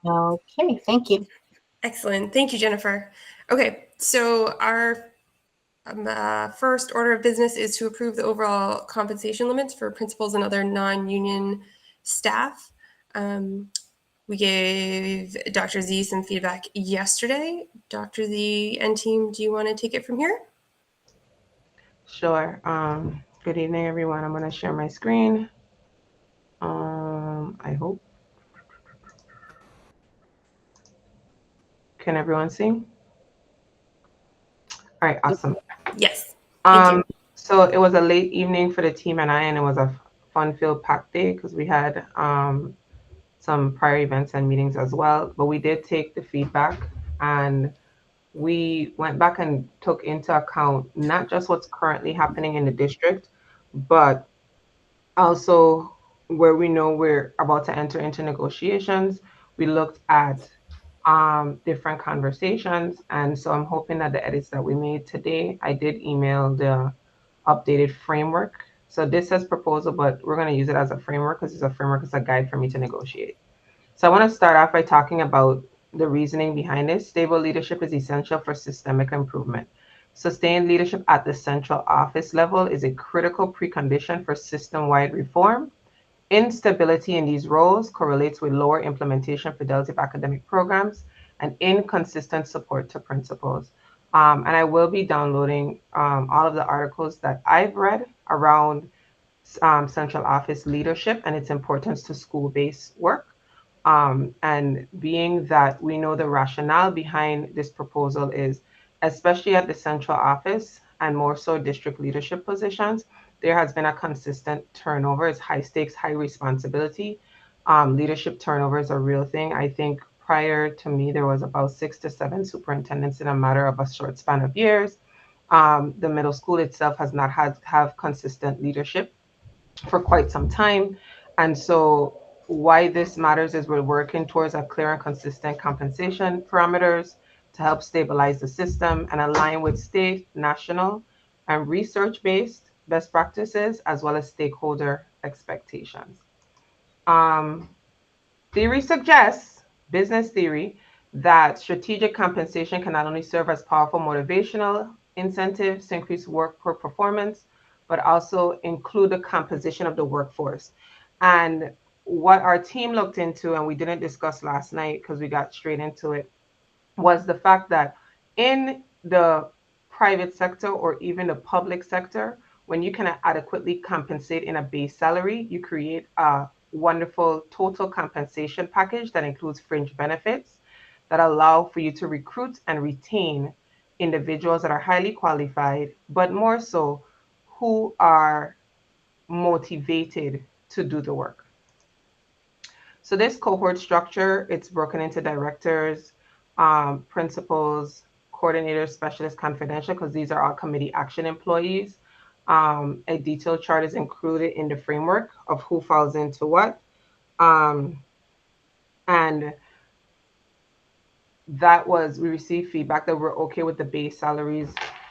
Okay, thank you. Excellent. Thank you, Jennifer. Okay, so our first order of business is to approve the overall compensation limits for principals and other non-union staff. Um, we gave Dr. Z some feedback yesterday. Dr. Z and team, do you want to take it from here? Sure. Good evening, everyone. I'm going to share my screen. I hope. Can everyone see? All right, awesome. Yes. Thank you. Um, so it was a late evening for the team and I, and it was a fun-filled packed day because we had some prior events and meetings as well. But we did take the feedback and we went back and took into account not just what's currently happening in the district, but also where we know we're about to enter into negotiations. We looked at different conversations. And so I'm hoping that the edits that we made today, I did email the updated framework. So this says proposal, but we're going to use it as a framework because it's a framework, it's a guide for me to negotiate. So I want to start off by talking about the reasoning behind this. Stable leadership is essential for systemic improvement. Sustained leadership at the central office level is a critical precondition for system-wide reform. Instability in these roles correlates with lower implementation fidelity of academic programs and inconsistent support to principals. And I will be downloading all of the articles that I've read around central office leadership and its importance to school-based work. And being that we know the rationale behind this proposal is, especially at the central office and more so district leadership positions, there has been a consistent turnover. It's high stakes, high responsibility. Leadership turnover is a real thing. I think prior to me, there was about 6 to 7 superintendents in a matter of a short span of years. The middle school itself has not have consistent leadership for quite some time. And so why this matters is we're working towards a clear and consistent compensation parameters to help stabilize the system and align with state, national, and research-based best practices as well as stakeholder expectations. Um, Theory suggests, business theory, that strategic compensation can not only serve as powerful motivational incentives to increase work performance, but also include the composition of the workforce. And what our team looked into, and we didn't discuss last night because we got straight into it, was the fact that in the private sector or even the public sector, when you can adequately compensate in a base salary, you create a wonderful total compensation package that includes fringe benefits that allow for you to recruit and retain individuals that are highly qualified, but more so who are motivated to do the work. So this cohort structure, it's broken into directors, principals, coordinators, specialists, confidential, because these are all committee action employees. A detailed chart is included in the framework of who falls into what. Um, and that was, we received feedback that we're okay with the base salaries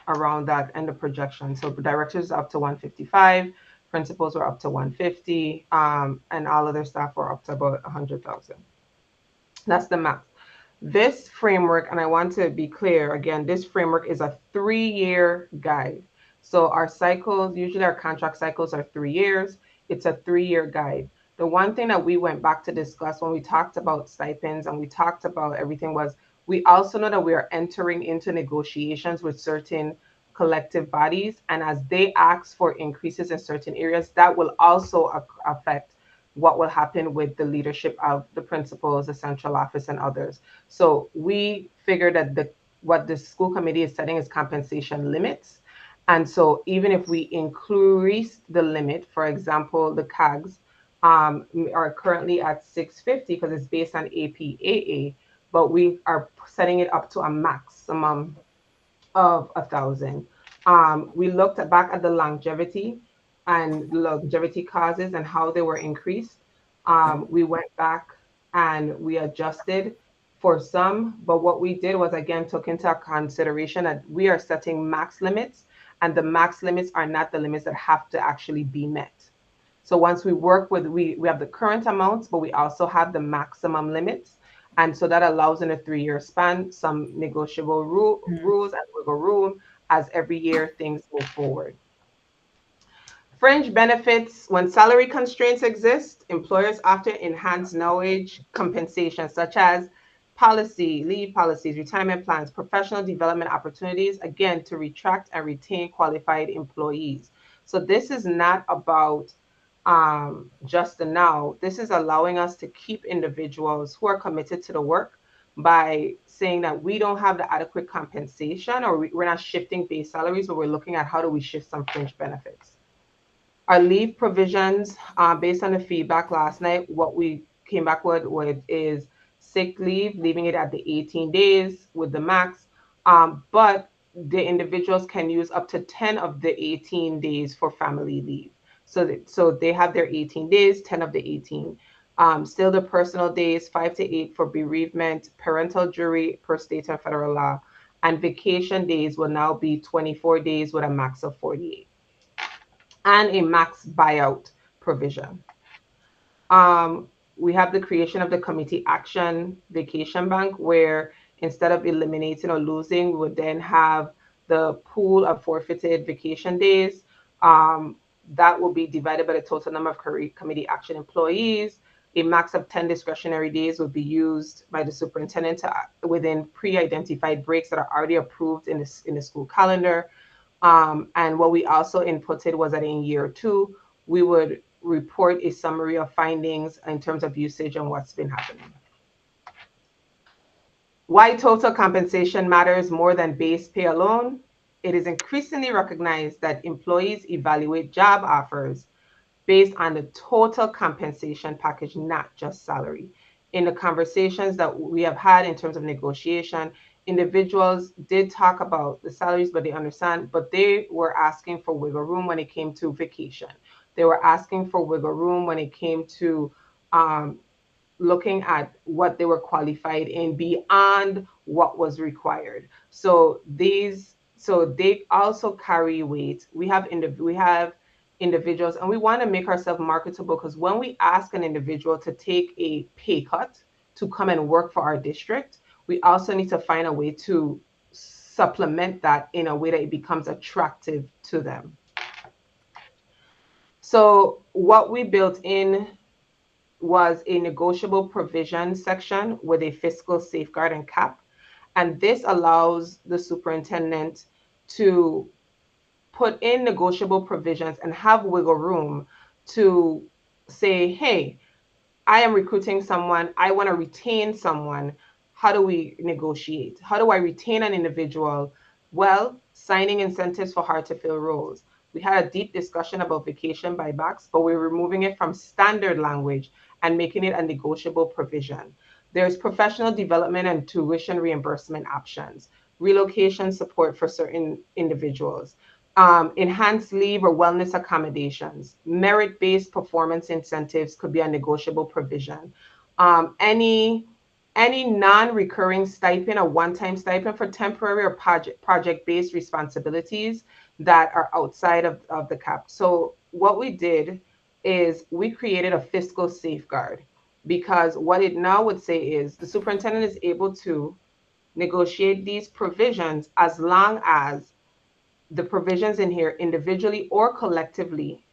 around that and the projection. So directors up to 155, principals were up to 150, and all other staff were up to about 100,000. That's the math. This framework, and I want to be clear again, this framework is a 3-year guide. So our cycles, usually our contract cycles are 3 years. It's a 3-year guide. The one thing that we went back to discuss when we talked about stipends and we talked about everything was we also know that we are entering into negotiations with certain collective bodies. And as they ask for increases in certain areas, that will also affect what will happen with the leadership of the principals, the central office, and others. So we figured that what the school committee is setting is compensation limits. And so even if we increase the limit, for example, the CAGs are currently at 650 because it's based on APAA, but we are setting it up to a maximum of 1,000. We looked back at the longevity and longevity causes and how they were increased. We went back and we adjusted for some, but what we did was again took into consideration that we are setting max limits, and the max limits are not the limits that have to actually be met. So once we work with, we have the current amounts, but we also have the maximum limits. And so that allows in a 3-year span some negotiable rules and wiggle room as every year things move forward. Fringe benefits: when salary constraints exist, employers often enhance knowledge compensation, such as leave policies, retirement plans, professional development opportunities, again, to attract and retain qualified employees. So this is not about just the now. This is allowing us to keep individuals who are committed to the work by saying that we don't have the adequate compensation, or we're not shifting base salaries, but we're looking at how do we shift some fringe benefits. Our leave provisions, based on the feedback last night, what we came back with is sick leave, leaving it at the 18 days with the max. But the individuals can use up to 10 of the 18 days for family leave. So they have their 18 days, 10 of the 18. Still the personal days, 5 to 8 for bereavement, parental jury per state and federal law, and vacation days will now be 24 days with a max of 48, and a max buyout provision. Um, we have the creation of the committee action vacation bank, where instead of eliminating or losing, we would then have the pool of forfeited vacation days. That will be divided by the total number of committee action employees. A max of 10 discretionary days will be used by the superintendent within pre-identified breaks that are already approved in the school calendar. And what we also inputted was that in year 2, we would report a summary of findings in terms of usage and what's been happening. Why total compensation matters more than base pay alone? It is increasingly recognized that employees evaluate job offers based on the total compensation package, not just salary. In the conversations that we have had in terms of negotiation, individuals did talk about the salaries, but they understand, but they were asking for wiggle room when it came to vacation. They were asking for wiggle room when it came to looking at what they were qualified in beyond what was required. So they also carry weight. We have individuals, and we want to make ourselves marketable, because when we ask an individual to take a pay cut to come and work for our district, we also need to find a way to supplement that in a way that it becomes attractive to them. So what we built in was a negotiable provision section with a fiscal safeguard and cap. And this allows the superintendent to put in negotiable provisions and have wiggle room to say, hey, I am recruiting someone, I want to retain someone. How do we negotiate? How do I retain an individual? Well, signing incentives for hard to fill roles. We had a deep discussion about vacation buybacks, but we're removing it from standard language and making it a negotiable provision. There's professional development and tuition reimbursement options, relocation support for certain individuals, enhanced leave or wellness accommodations, merit-based performance incentives could be a negotiable provision. Any non-recurring stipend, a one-time stipend for temporary or project-based responsibilities that are outside of the cap. So what we did is we created a fiscal safeguard, because what it now would say is the superintendent is able to negotiate these provisions as long as the provisions in here, individually or collectively,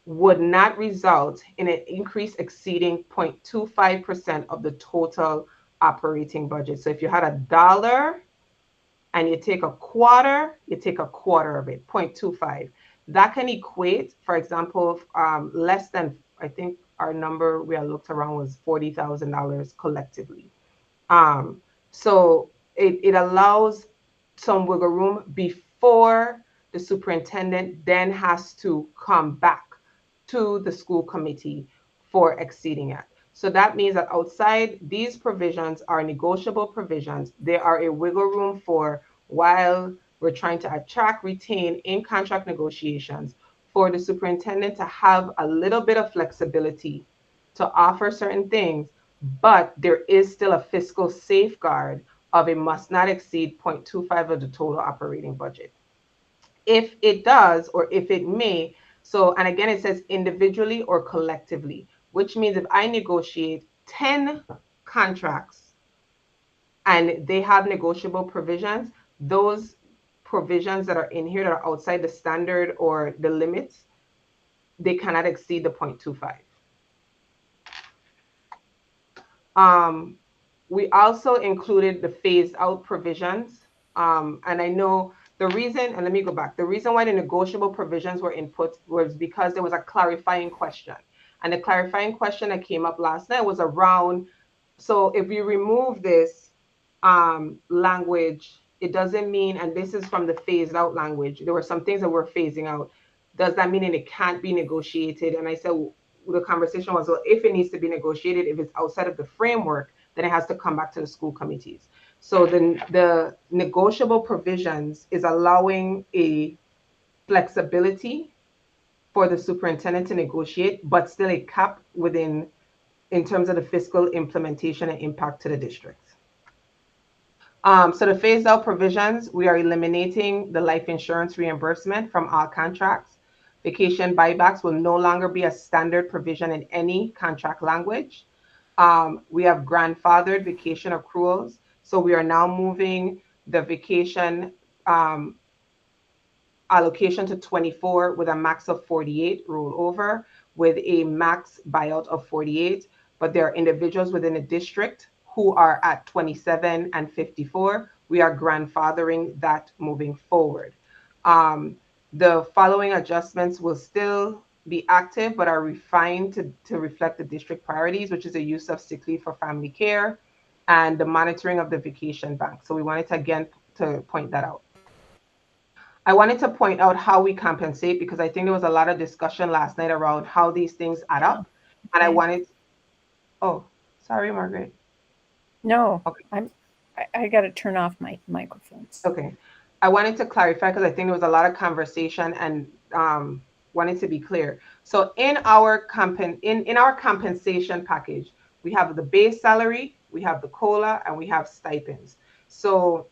would not result in an increase exceeding 0.25% of the total operating budget. So if you had $1 and you take a quarter of it, 0.25. That can equate, for example, less than, I think our number we had looked around was $40,000 collectively. So it allows some wiggle room before the superintendent then has to come back to the school committee for exceeding it. So that means that outside these provisions are negotiable provisions. There are a wiggle room for, while we're trying to attract, retain in contract negotiations, for the superintendent to have a little bit of flexibility to offer certain things, but there is still a fiscal safeguard of it must not exceed 0.25 of the total operating budget. If it does, or if it may, so, and again, it says individually or collectively, which means if I negotiate 10 contracts and they have negotiable provisions, those provisions that are in here that are outside the standard or the limits, they cannot exceed the 0.25. Um, we also included the phased out provisions. And I know the reason, and let me go back, the reason why the negotiable provisions were input was because there was a clarifying question. And the clarifying question that came up last night was around, so if you remove this language, it doesn't mean, and this is from the phased out language, there were some things that we're phasing out. Does that mean it can't be negotiated? And I said, well, the conversation was, well, if it needs to be negotiated, if it's outside of the framework, then it has to come back to the school committees. So the negotiable provisions is allowing a flexibility for the superintendent to negotiate, but still a cap within in terms of the fiscal implementation and impact to the districts. So the phased out provisions, we are eliminating the life insurance reimbursement from all contracts. Vacation buybacks will no longer be a standard provision in any contract language. We have grandfathered vacation accruals. So we are now moving the vacation allocation to 24 with a max of 48 rollover with a max buyout of 48. But there are individuals within the district who are at 27 and 54. We are grandfathering that moving forward. The following adjustments will still be active but are refined to reflect the district priorities, which is the use of sick leave for family care and the monitoring of the vacation bank. So we wanted to again to point that out. I wanted to point out how we compensate because I think there was a lot of discussion last night around how these things add Yeah. up. And I Okay. wanted, oh, sorry, Margaret. No, Okay. I got to turn off my microphones. Okay. I wanted to clarify because I think there was a lot of conversation and wanted to be clear. So in our in our compensation package, we have the base salary, we have the COLA, and we have stipends. So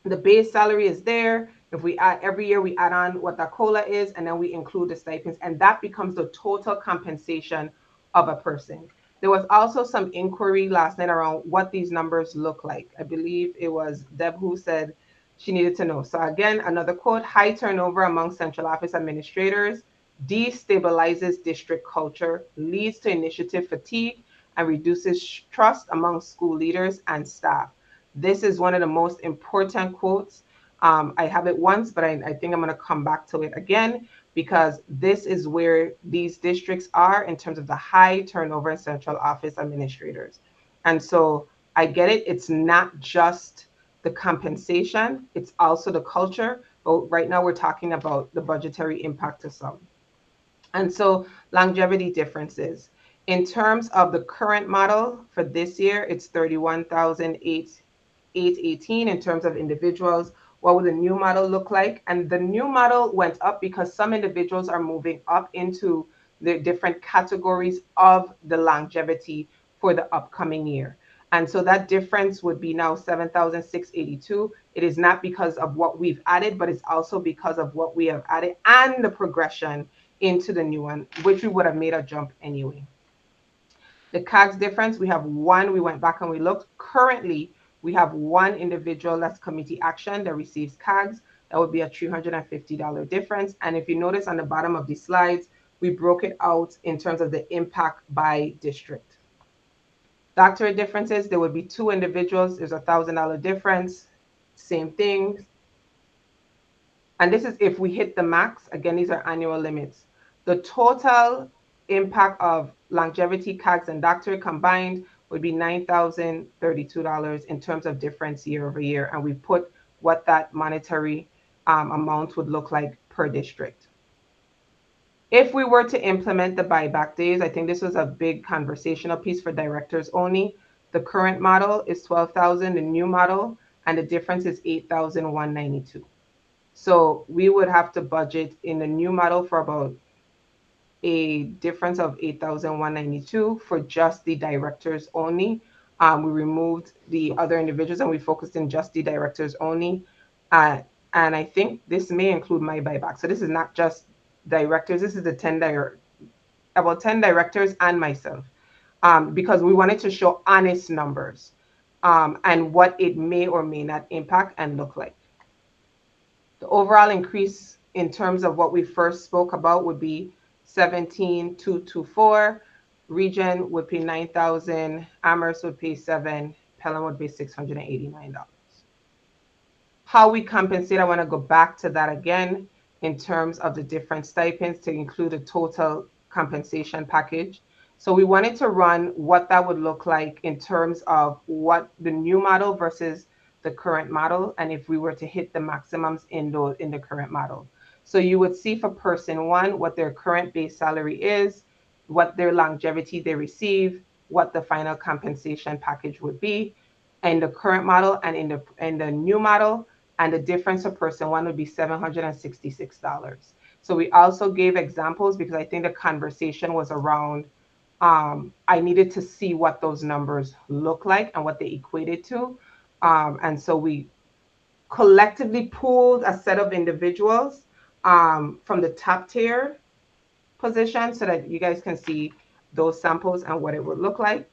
the base salary is there. If we add every year, we add on what the COLA is, and then we include the stipends, and that becomes the total compensation of a person. There was also some inquiry last night around what these numbers look like. I believe it was Deb who said she needed to know. So again, another quote: high turnover among central office administrators destabilizes district culture, leads to initiative fatigue, and reduces trust among school leaders and staff. This is one of the most important quotes. I have it once, but I think I'm going to come back to it again because this is where these districts are in terms of the high turnover in central office administrators. And so I get it. It's not just the compensation, it's also the culture. But right now we're talking about the budgetary impact to some. And so longevity differences. In terms of the current model for this year, it's 31,818 in terms of individuals. What would the new model look like? And the new model went up because some individuals are moving up into the different categories of the longevity for the upcoming year. And so that difference would be now 7,682. It is not because of what we've added, but it's also because of what we have added and the progression into the new one, which we would have made a jump anyway. The CAGS difference, we have one, we went back and we looked. Currently, we have one individual that's committee action that receives CAGS. That would be a $350 difference. And if you notice on the bottom of these slides, we broke it out in terms of the impact by district. Doctorate differences, there would be two individuals, there's $1,000 difference, same thing. And this is if we hit the max. Again, these are annual limits. The total impact of longevity, CAGS, and doctorate combined would be $9,032 in terms of difference year over year. And we put what that monetary amount would look like per district. If we were to implement the buyback days, I think this was a big conversational piece for directors only. The current model is 12,000, the new model, and the difference is 8,192. So we would have to budget in the new model for about a difference of 8,192 for just the directors only. We removed the other individuals and we focused in just the directors only. And I think this may include my buyback. So this is not just directors. This is the about 10 directors and myself. because we wanted to show honest numbers and what it may or may not impact and look like. The overall increase in terms of what we first spoke about would be 17,224. Region would pay 9,000. Amherst would pay 7. Pelham would pay $689. How we compensate, I want to go back to that again in terms of the different stipends to include a total compensation package. So we wanted to run what that would look like in terms of what the new model versus the current model, and if we were to hit the maximums in the current model. So you would see for person one what their current base salary is, what their longevity they receive, what the final compensation package would be in the current model and in the new model, and the difference for person one would be $766. So we also gave examples because I think the conversation was around I needed to see what those numbers look like and what they equated to. And so we collectively pooled a set of individuals from the top tier position so that you guys can see those samples and what it would look like.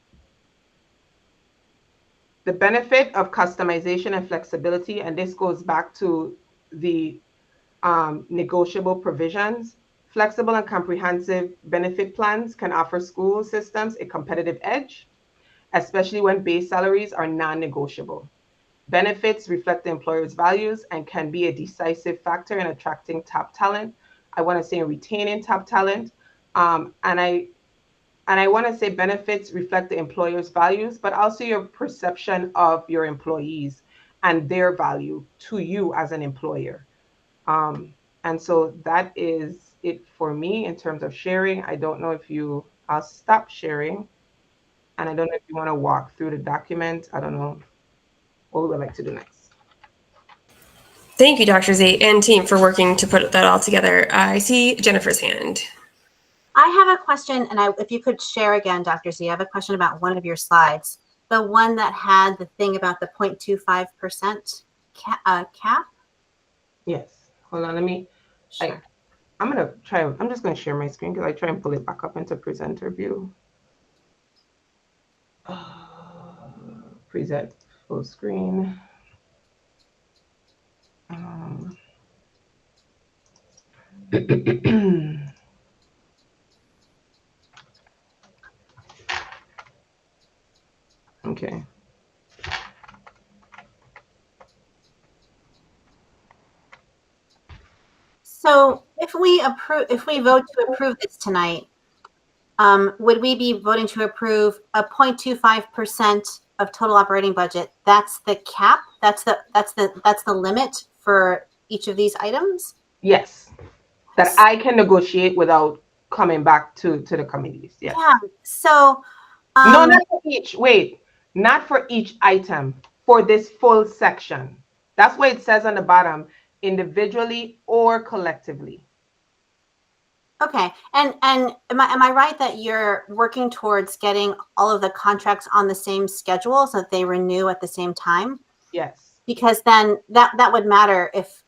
The benefit of customization and flexibility, and this goes back to the negotiable provisions. Flexible and comprehensive benefit plans can offer school systems a competitive edge, especially when base salaries are non-negotiable. Benefits reflect the employer's values and can be a decisive factor in attracting top talent. I want to say retaining top talent. And I want to say benefits reflect the employer's values, but also your perception of your employees and their value to you as an employer. And so that is it for me in terms of sharing. I don't know if I'll stop sharing. And I don't know if you want to walk through the document. I don't know what we would like to do next. Thank you, Dr. Z and team, for working to put that all together. I see Jennifer's hand. I have a question, and if you could share again, Dr. Z, I have a question about one of your slides, the one that had the thing about the 0.25% cap. Yes. Hold on. Let me. Sure. I'm just going to share my screen because I try and pull it back up into presenter view. Present full screen. Okay. So if we vote to approve this tonight, would we be voting to approve a 0.25% of total operating budget? That's the cap. That's the limit for each of these items. Yes, that I can negotiate without coming back to the committees. Yes. Yeah. So. No, not for each. Wait, not for each item. For this full section. That's what it says on the bottom, individually or collectively. Okay, and am I right that you're working towards getting all of the contracts on the same schedule so that they renew at the same time? Yes. Because then that would matter if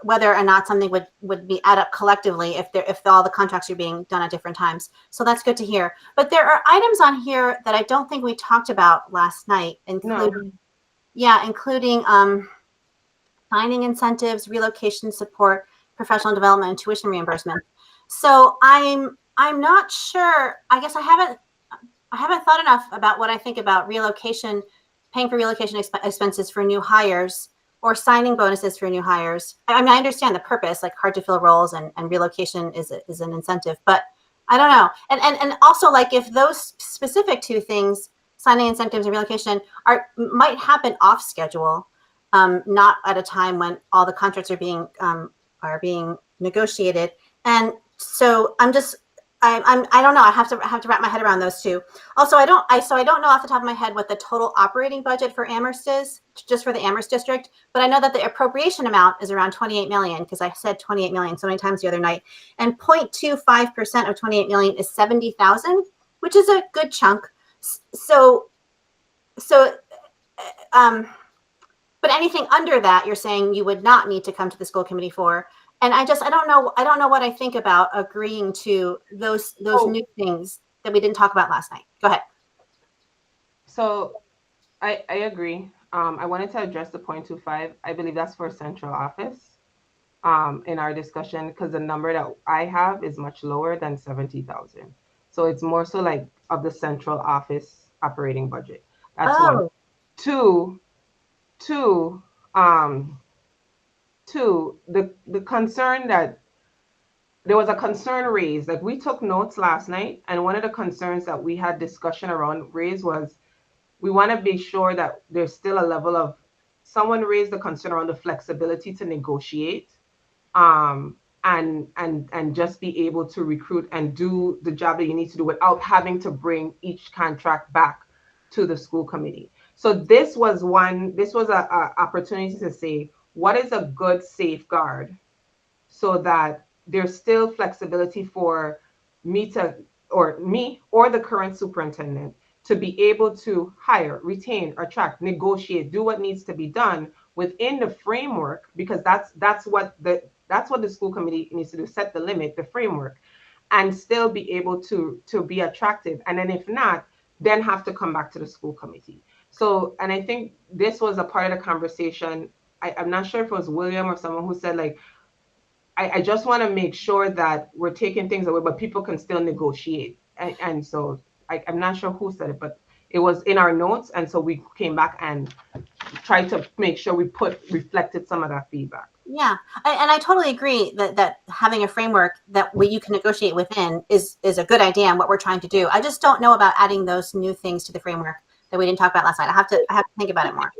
whether or not something would be add up collectively if all the contracts are being done at different times. So that's good to hear. But there are items on here that I don't think we talked about last night, including signing incentives, relocation support, professional development, and tuition reimbursement. So I'm not sure. I guess I haven't thought enough about what I think about relocation, paying for relocation expenses for new hires, or signing bonuses for new hires. I mean, I understand the purpose, like hard to fill roles, and relocation is an incentive, but I don't know. And also, like, if those specific two things, signing incentives and relocation, might happen off schedule, not at a time when all the contracts are being negotiated. And so I don't know. I have to wrap my head around those two. Also, I don't know off the top of my head what the total operating budget for Amherst is, just for the Amherst district. But I know that the appropriation amount is around 28 million, because I said 28 million so many times the other night. And 0.25% of 28 million is 70,000, which is a good chunk. But anything under that, you're saying you would not need to come to the school committee for. And I don't know what I think about agreeing to those new things. that we didn't talk about last night? Go ahead. So I agree. I wanted to address the 0.25. I believe that's for central office in our discussion, because the number that I have is much lower than 70,000. So it's more so like of the central office operating budget. That's one. Oh, Two, the concern that there was a concern raised, like we took notes last night, and one of the concerns that we had discussion around raised was we want to be sure that there's still a level of, someone raised the concern around the flexibility to negotiate, and just be able to recruit and do the job that you need to do without having to bring each contract back to the school committee. So this was a opportunity to say, what is a good safeguard so that there's still flexibility for me or the current superintendent to be able to hire, retain, attract, negotiate, do what needs to be done within the framework, because that's what the school committee needs to do, set the limit, the framework, and still be able to be attractive. And then if not, then have to come back to the school committee. So, and I think this was a part of the conversation. I'm not sure if it was William or someone who said, like, I just want to make sure that we're taking things away, but people can still negotiate. And so I'm not sure who said it, but it was in our notes. And so we came back and tried to make sure we reflected some of that feedback. yeah. And I totally agree that having a framework that you can negotiate within is a good idea and what we're trying to do. I just don't know about adding those new things to the framework that we didn't talk about last night. I have to think about it more.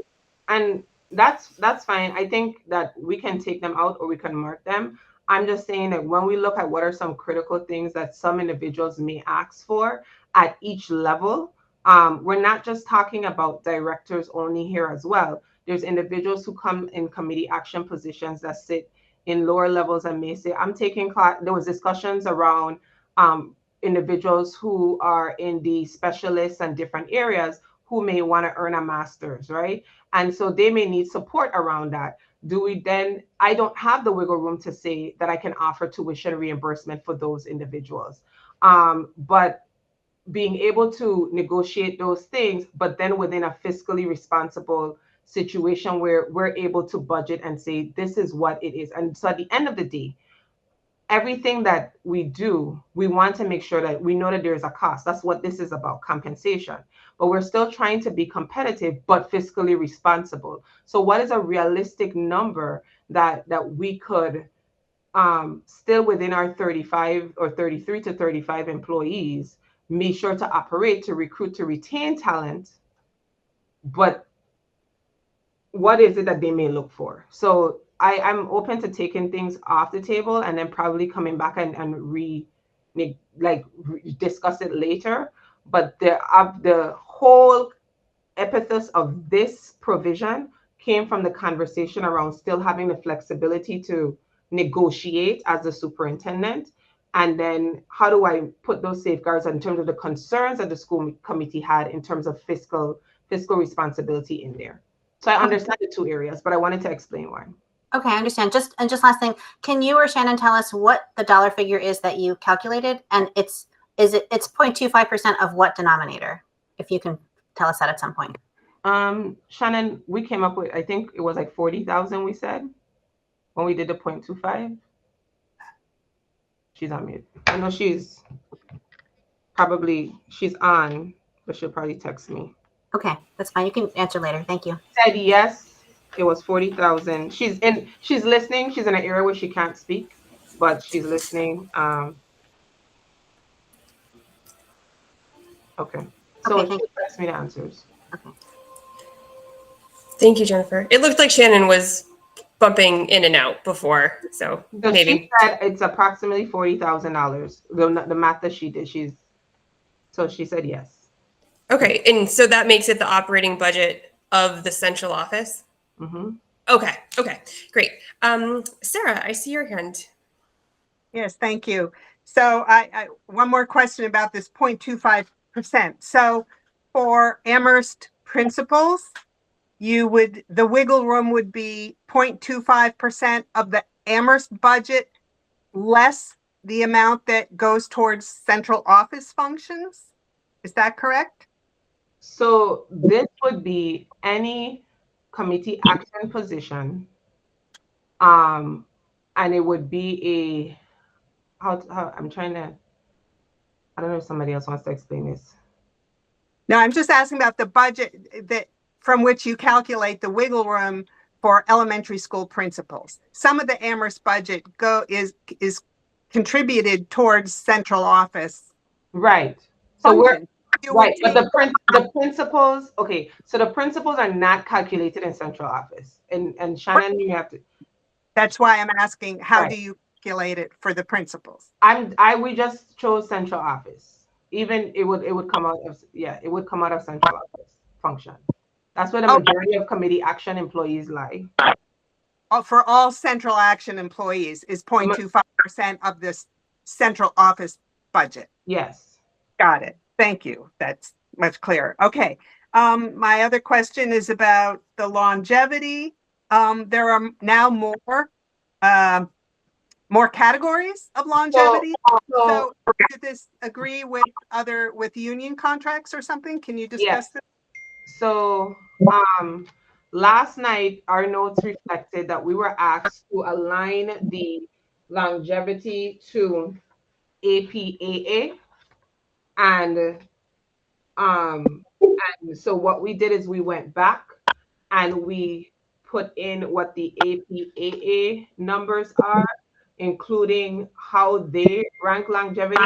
And that's fine. I think that we can take them out or we can mark them. I'm just saying that when we look at what are some critical things that some individuals may ask for at each level, we're not just talking about directors only here as well. There's individuals who come in committee action positions that sit in lower levels and may say, I'm taking class. There was discussions around individuals who are in the specialists and different areas who may want to earn a master's, right? And so they may need support around that. I don't have the wiggle room to say that I can offer tuition reimbursement for those individuals. But being able to negotiate those things, but then within a fiscally responsible situation where we're able to budget and say, this is what it is. And so at the end of the day, everything that we do, we want to make sure that we know that there's a cost. That's what this is about, compensation. But we're still trying to be competitive, but fiscally responsible. So what is a realistic number that we could still within our 35 or 33 to 35 employees, make sure to operate, to recruit, to retain talent, but what is it that they may look for? So I'm open to taking things off the table and then probably coming back and discuss it later. But the whole epithos of this provision came from the conversation around still having the flexibility to negotiate as a superintendent. And then how do I put those safeguards in terms of the concerns that the school committee had in terms of fiscal responsibility in there? So I understand the two areas, but I wanted to explain why. Okay, I understand. Just last thing, can you or Shannon tell us what the dollar figure is that you calculated? And it's 0.25% of what denominator? If you can tell us that at some point. Shannon, we came up with, I think it was like 40,000 we said when we did the 0.25. She's on mute. I know she's on, but she'll probably text me. Okay, that's fine. You can answer later. Thank you. Said yes, it was 40,000. She's listening. She's in an area where she can't speak, but she's listening. Okay. So Okay, she text me the answers. Okay. Thank you, Jennifer. It looked like Shannon was bumping in and out before, so maybe. She said it's approximately $40,000. The math that she did, so she said yes. Okay, and so that makes it the operating budget of the central office? Mm-hmm. Okay, great. Sarah, I see your hand. Yes, thank you. So I one more question about this 0.25%. So for Amherst principals, the wiggle room would be 0.25% of the Amherst budget less the amount that goes towards central office functions? Is that correct? So this would be any committee action position. And it would be how I'm trying to, I don't know if somebody else wants to explain this. No, I'm just asking about the budget that from which you calculate the wiggle room for elementary school principals. Some of the Amherst budget is contributed towards central office Right. So function. You would right, but take the principals, okay, so the principals are not calculated in central office. And Shannon, you have to, That's why I'm asking, how Right. do you calculate it for the principals? we just chose central office. Even it would come out of, it would come out of central office function. That's where the Okay. majority of committee action employees lie. For all central action employees is 0.25% of this central office budget. Yes. Got it. Thank you. That's much clearer. Okay. My other question is about the longevity. There are now more categories of longevity. So did this agree with union contracts or something? Can you discuss this? So last night our notes reflected that we were asked to align the longevity to APAA, and so what we did is we went back and we put in what the APAA numbers are, including how they rank longevity.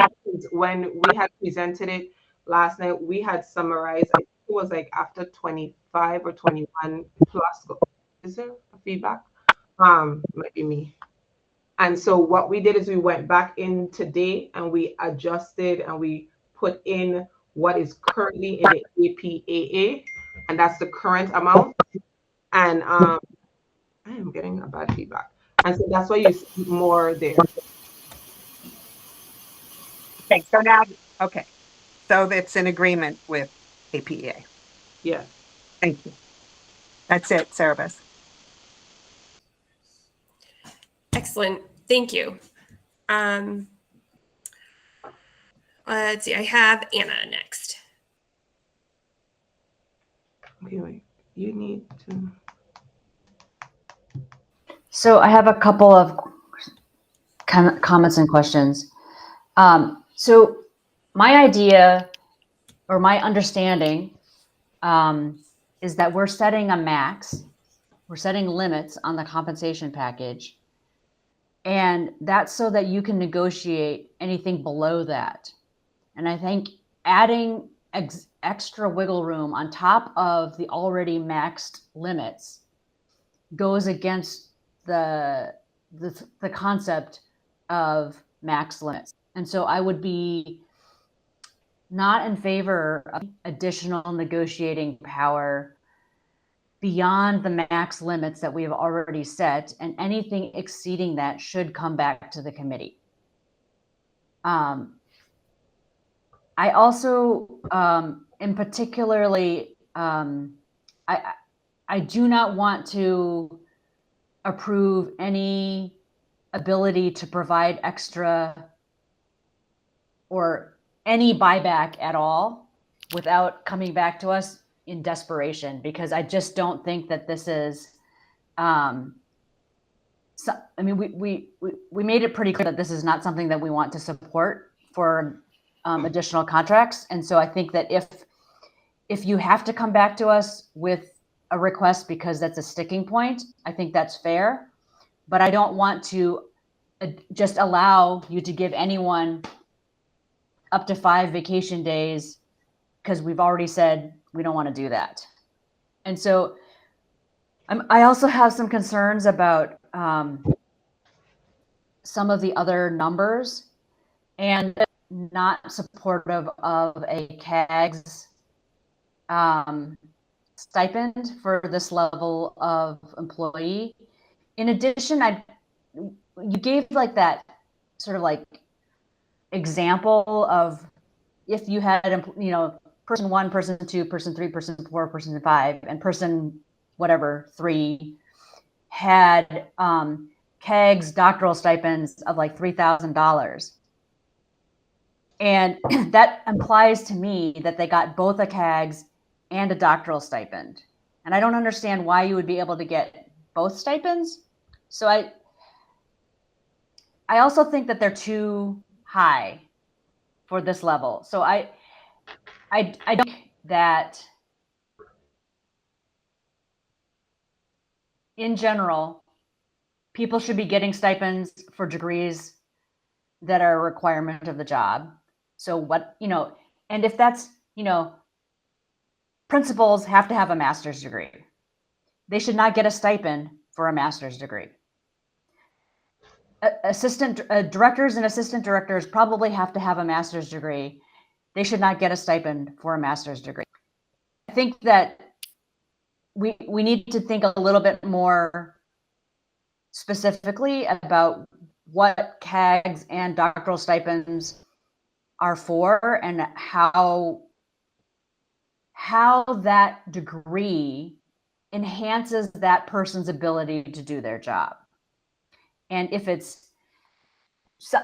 When we had presented it last night, we had summarized, I think it was like after 25 or 21 plus. Is there a feedback? Might be me. And so what we did is we went back in today and we adjusted and we put in what is currently in the APAA, and that's the current amount. And I am getting a bad feedback. And so that's why you see more there. Okay. So now, okay. So that's in agreement with APA. Yeah. Thank you. That's it, Cerebus. Excellent. Thank you. Let's see. I have Anna next. Okay, wait. You need to. So I have a couple of comments and questions. So my idea or my understanding is that we're setting a max, we're setting limits on the compensation package. And that's so that you can negotiate anything below that. And I think adding extra wiggle room on top of the already maxed limits goes against the concept of max limits. And so I would be not in favor of additional negotiating power beyond the max limits that we have already set, and anything exceeding that should come back to the committee. I also am particularly, I do not want to approve any ability to provide extra or any buyback at all without coming back to us in desperation, because I just don't think that this is, I mean, we made it pretty clear that this is not something that we want to support for additional contracts. And so I think that if you have to come back to us with a request because that's a sticking point, I think that's fair. But I don't want to just allow you to give anyone up to 5 vacation days, because we've already said we don't want to do that. And so I also have some concerns about some of the other numbers, and not supportive of a CAGS stipend for this level of employee. In addition, you gave like that sort of like example of if you had, you know, person 1, person 2, person 3, person 4, person 5, and person whatever 3 had CAG's doctoral stipends of like $3,000. And that implies to me that they got both a CAG's and a doctoral stipend. And I don't understand why you would be able to get both stipends. So I also think that they're too high for this level. So I don't think that in general, people should be getting stipends for degrees that are a requirement of the job. So what, and if that's, principals have to have a master's degree. They should not get a stipend for a master's degree. Directors and assistant directors probably have to have a master's degree. They should not get a stipend for a master's degree. I think that we need to think a little bit more specifically about what CAGs and doctoral stipends are for and how that degree enhances that person's ability to do their job. And if it's,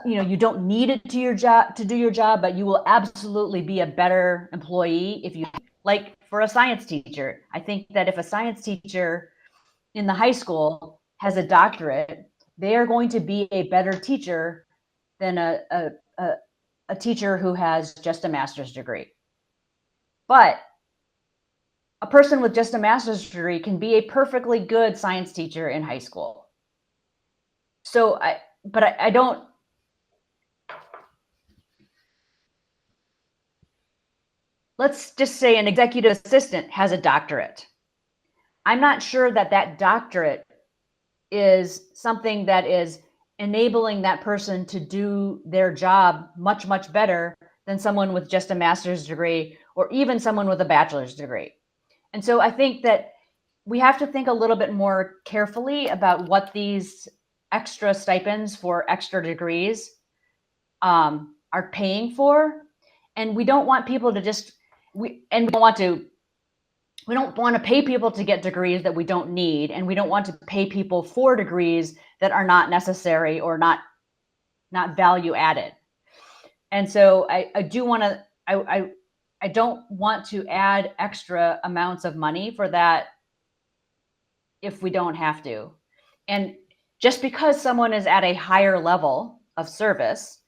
you don't need it to your job to do your job, but you will absolutely be a better employee if you, like for a science teacher. I think that if a science teacher in the high school has a doctorate, they are going to be a better teacher than a teacher who has just a master's degree. But a person with just a master's degree can be a perfectly good science teacher in high school. So I don't, let's just say an executive assistant has a doctorate. I'm not sure that that doctorate is something that is enabling that person to do their job much, much better than someone with just a master's degree or even someone with a bachelor's degree. And so I think that we have to think a little bit more carefully about what these extra stipends for extra degrees are paying for. And we don't want people to just, we don't want to pay people to get degrees that we don't need. And we don't want to pay people for degrees that are not necessary or not value added. And so I don't want to add extra amounts of money for that if we don't have to. And just because someone is at a higher level of service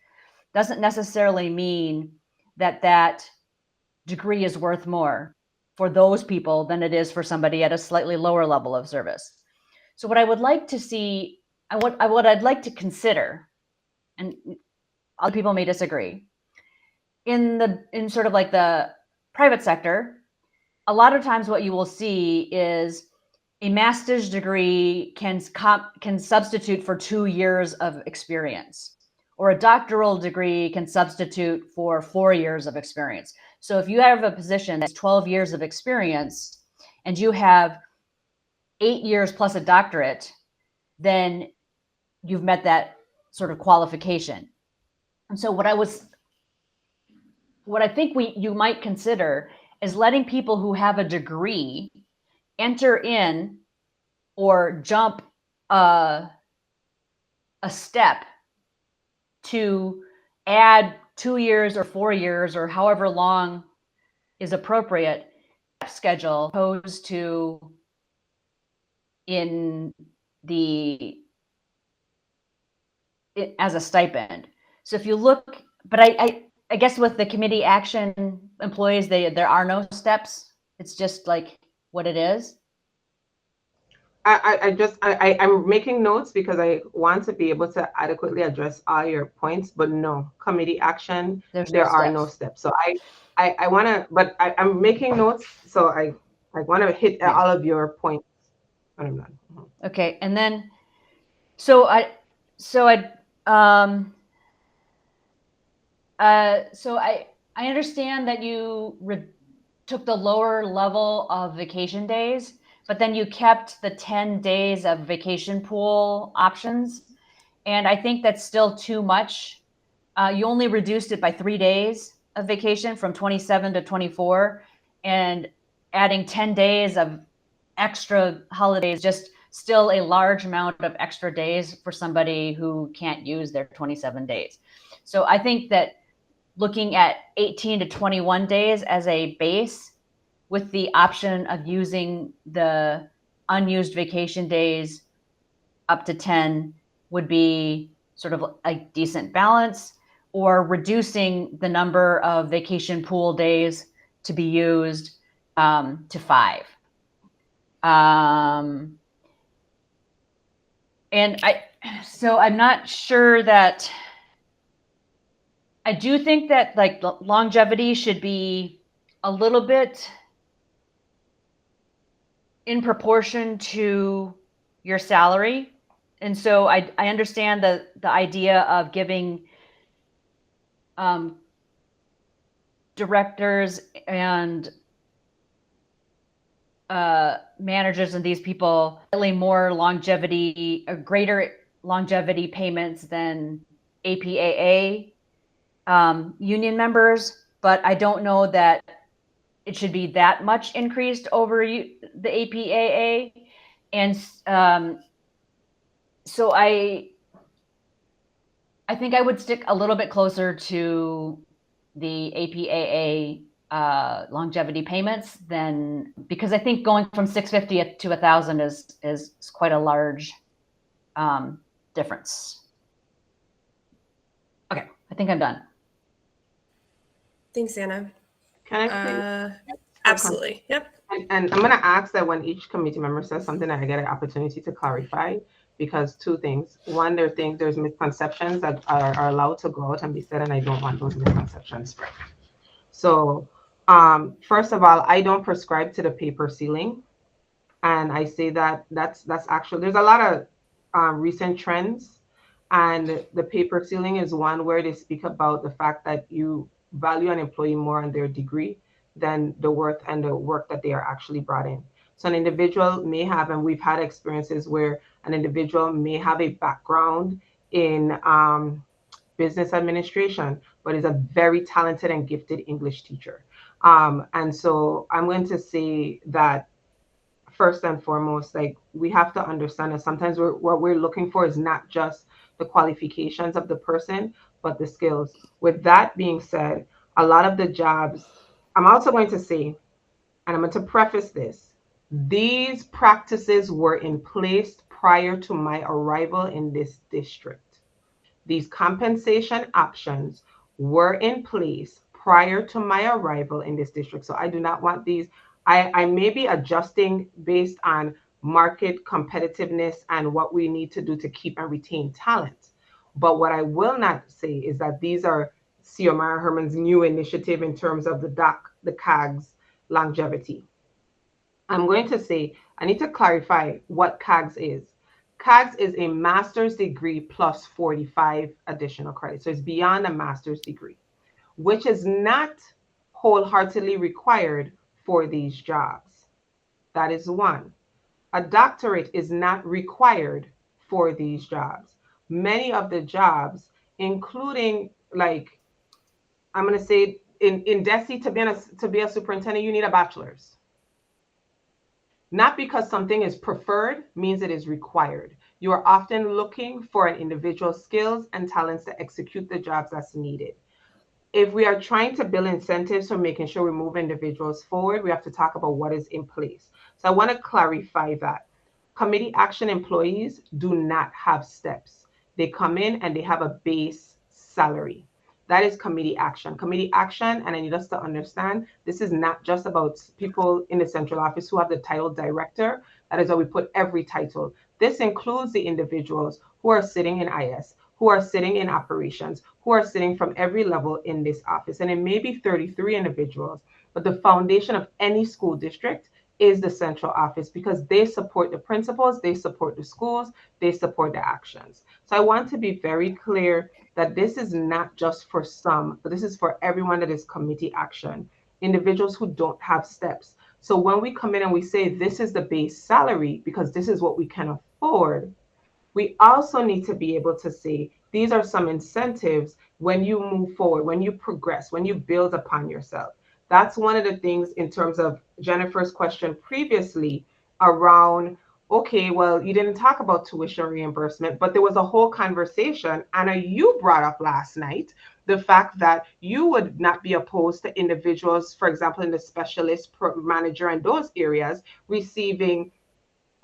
doesn't necessarily mean that that degree is worth more for those people than it is for somebody at a slightly lower level of service. So what I would like to see, what I'd like to consider, and other people may disagree, in sort of like the private sector, a lot of times what you will see is a master's degree can substitute for 2 years of experience, or a doctoral degree can substitute for 4 years of experience. So if you have a position that's 12 years of experience and you have 8 years plus a doctorate, then you've met that sort of qualification. And so what I think you might consider is letting people who have a degree enter in or jump a step to add 2 years or 4 years or however long is appropriate schedule, opposed to as a stipend. So if you look, but I guess with the committee action employees, there are no steps. It's just like what it is. I'm making notes because I want to be able to adequately address all your points, but no, committee action, there are no steps. So I want to, but I'm making notes, so I want to hit all of your points when I'm done. Okay, and then, so I understand that you took the lower level of vacation days, but then you kept the 10 days of vacation pool options. And I think that's still too much. You only reduced it by 3 days of vacation from 27 to 24, and adding 10 days of extra holidays just still a large amount of extra days for somebody who can't use their 27 days. So I think that looking at 18 to 21 days as a base with the option of using the unused vacation days up to 10 would be sort of a decent balance, or reducing the number of vacation pool days to be used to 5. And I'm not sure that, I do think that like longevity should be a little bit in proportion to your salary. And so I understand the idea of giving directors and managers and these people really more longevity, greater longevity payments than APAA union members, but I don't know that it should be that much increased over the APAA. And so I think I would stick a little bit closer to the APAA longevity payments than, because I think going from 650 to 1,000 is quite a large difference. Okay, I think I'm done. Thanks, Anna. Can I please? Absolutely. Yep. And I'm going to ask that when each committee member says something, that I get an opportunity to clarify, because two things. One, there's misconceptions that are allowed to go out and be said, and I don't want those misconceptions spread. So first of all, I don't prescribe to the paper ceiling. And I say that that's actually, there's a lot of recent trends, and the paper ceiling is one where they speak about the fact that you value an employee more on their degree than the worth and the work that they are actually brought in. So an individual may have, and we've had experiences where an individual may have a background in business administration, but is a very talented and gifted English teacher. And so I'm going to say that first and foremost, like, we have to understand that sometimes what we're looking for is not just the qualifications of the person, but the skills. With that being said, a lot of the jobs, I'm also going to say, and I'm going to preface this, these practices were in place prior to my arrival in this district. These compensation options were in place prior to my arrival in this district. So I do not want these. I may be adjusting based on market competitiveness and what we need to do to keep and retain talent. But what I will not say is that these are Xiomara Herman's new initiative in terms of the CAG's longevity. I'm going to say, I need to clarify what CAGS is. CAGS is a master's degree plus 45 additional credits. So it's beyond a master's degree, which is not wholeheartedly required for these jobs. That is one. A doctorate is not required for these jobs. Many of the jobs, including, like, I'm going to say in DESE, to be a superintendent, you need a bachelor's. Not because something is preferred means it is required. You are often looking for an individual's skills and talents to execute the jobs that's needed. If we are trying to build incentives for making sure we move individuals forward, we have to talk about what is in place. So I want to clarify that. Committee action employees do not have steps. They come in and they have a base salary. That is committee action. Committee action, and I need us to understand, this is not just about people in the central office who have the title director. That is why we put every title. This includes the individuals who are sitting in IS, who are sitting in operations, who are sitting from every level in this office. And it may be 33 individuals, but the foundation of any school district is the central office, because they support the principals, they support the schools, they support the actions. So I want to be very clear that this is not just for some, but this is for everyone that is committee action, individuals who don't have steps. So when we come in and we say this is the base salary because this is what we can afford, we also need to be able to say these are some incentives when you move forward, when you progress, when you build upon yourself. That's one of the things in terms of Jennifer's question previously around, okay, well, you didn't talk about tuition reimbursement, but there was a whole conversation. Anna, you brought up last night the fact that you would not be opposed to individuals, for example, in the specialist manager and those areas, receiving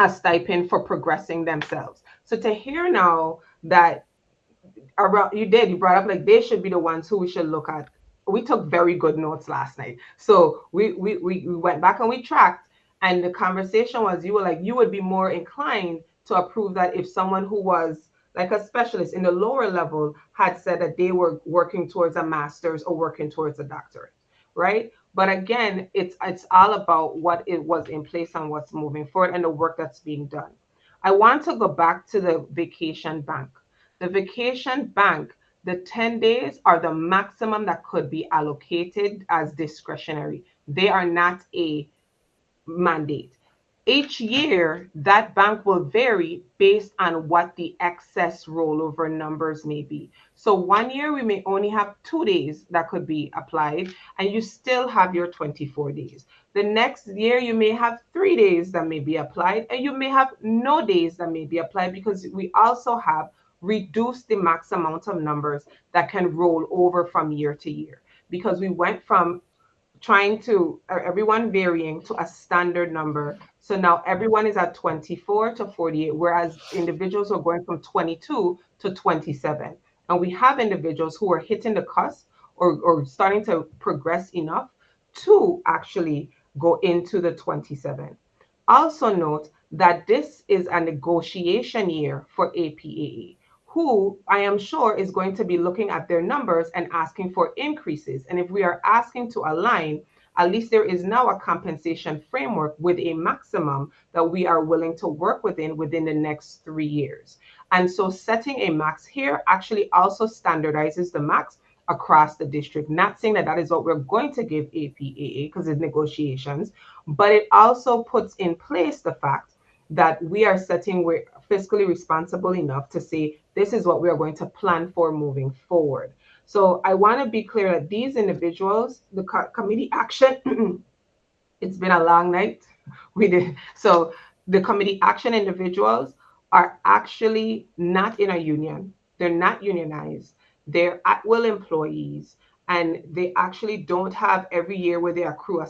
a stipend for progressing themselves. So to hear now that you brought up like they should be the ones who we should look at. We took very good notes last night, so we went back and we tracked, and the conversation was, you were like, you would be more inclined to approve that if someone who was like a specialist in the lower level had said that they were working towards a master's or working towards a doctorate, right? But again, it's all about what it was in place and what's moving forward and the work that's being done. I want to go back to the vacation bank. The vacation bank, the 10 days are the maximum that could be allocated as discretionary. They are not a mandate. Each year, that bank will vary based on what the excess rollover numbers may be. So 1 year, we may only have 2 days that could be applied, and you still have your 24 days. The next year, you may have 3 days that may be applied, and you may have no days that may be applied, because we also have reduced the max amount of numbers that can roll over from year to year, because we went from trying to everyone varying to a standard number. So now everyone is at 24 to 48, whereas individuals are going from 22 to 27. And we have individuals who are hitting the cusp or starting to progress enough to actually go into the 27. Also note that this is a negotiation year for APAA, who I am sure is going to be looking at their numbers and asking for increases. And if we are asking to align, at least there is now a compensation framework with a maximum that we are willing to work within the next 3 years. And so setting a max here actually also standardizes the max across the district. Not saying that that is what we're going to give APAA because it's negotiations, but it also puts in place the fact that we are setting, we're fiscally responsible enough to say, this is what we are going to plan for moving forward. So I want to be clear that these individuals, the committee action, it's been a long night. So the committee action individuals are actually not in a union. They're not unionized. They're at-will employees, and they actually don't have every year where they accrue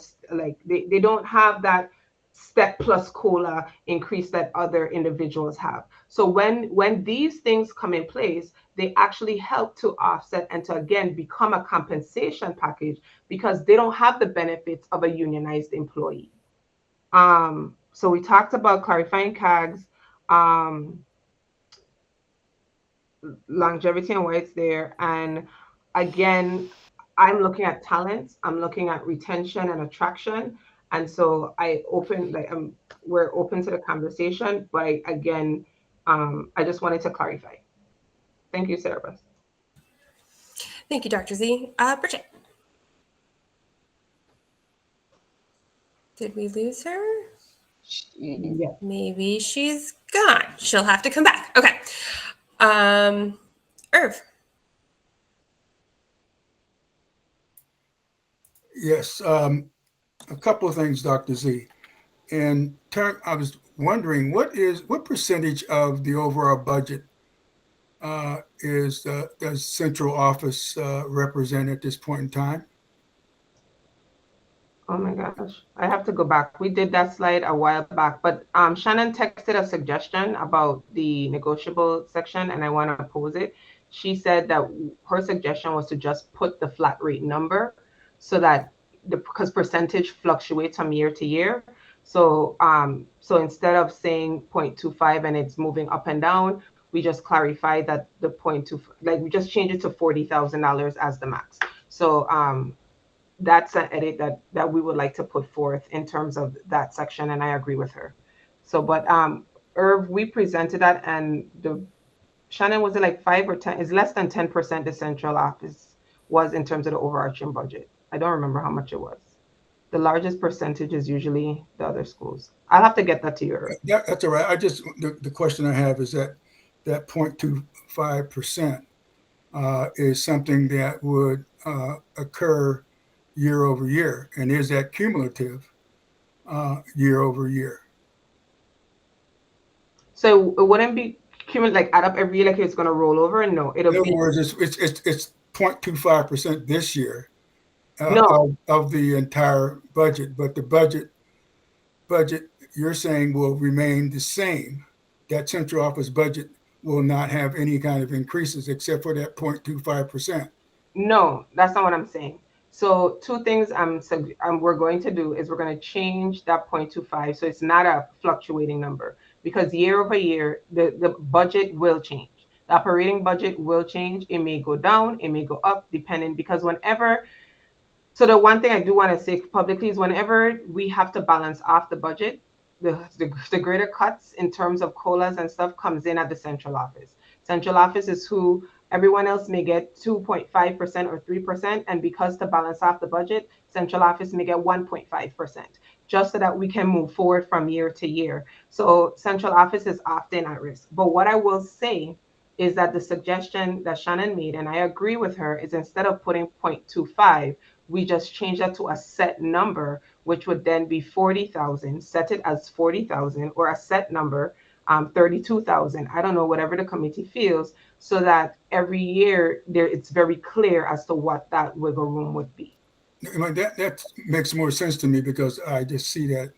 they don't have that step plus cola increase that other individuals have. So when these things come in place, they actually help to offset and to again become a compensation package, because they don't have the benefits of a unionized employee. So we talked about clarifying CAGs, longevity and why it's there. And again, I'm looking at talent, I'm looking at retention and attraction. And so we're open to the conversation, but again, I just wanted to clarify. Thank you, Sarah. Thank you, Dr. Z. Bridget. Did we lose her? Yeah. Maybe she's gone. She'll have to come back. Okay. Irv. Yes, a couple of things, Dr. Z. I was wondering what percentage of the overall budget does central office represent at this point in time? Oh my gosh, I have to go back. We did that slide a while back, but Shannon texted a suggestion about the negotiable section, and I want to pose it. She said that her suggestion was to just put the flat rate number, so that because percentage fluctuates from year to year. So instead of saying 0.25 and it's moving up and down, we just clarify that the 0.2, like we just change it to $40,000 as the max. So that's an edit that we would like to put forth in terms of that section, and I agree with her. So, but Irv, we presented that, and Shannon, was it like 5 or 10? It's less than 10% the central office was in terms of the overarching budget. I don't remember how much it was. The largest percentage is usually the other schools. I'll have to get that to you, Irv. That's all right. The question I have is that 0.25% is something that would occur year over year, and is that cumulative year over year? So it wouldn't be like add up every year like it's going to roll over. No, In it'll other be words, it's 0.25% this year no, of the entire budget, but the budget you're saying will remain the same. That central office budget will not have any kind of increases except for that 0.25%. no, that's not what I'm saying. So two things we're going to do is we're going to change that 0.25 so it's not a fluctuating number because year over year the budget will change. The operating budget will change. It may go down, it may go up, depending because whenever so the one thing I do want to say publicly is whenever we have to balance off the budget, the greater cuts in terms of colas and stuff comes in at the central office. Central office is who everyone else may get 2.5% or 3%. And because to balance off the budget, central office may get 1.5%, just so that we can move forward from year to year. So central office is often at risk. But what I will say is that the suggestion that Shannon made, and I agree with her, is instead of putting 0.25, we just change that to a set number, which would then be 40,000, set it as 40,000 or a set number, 32,000. I don't know, whatever the committee feels, so that every year it's very clear as to what that wiggle room would be. That makes more sense to me because I just see that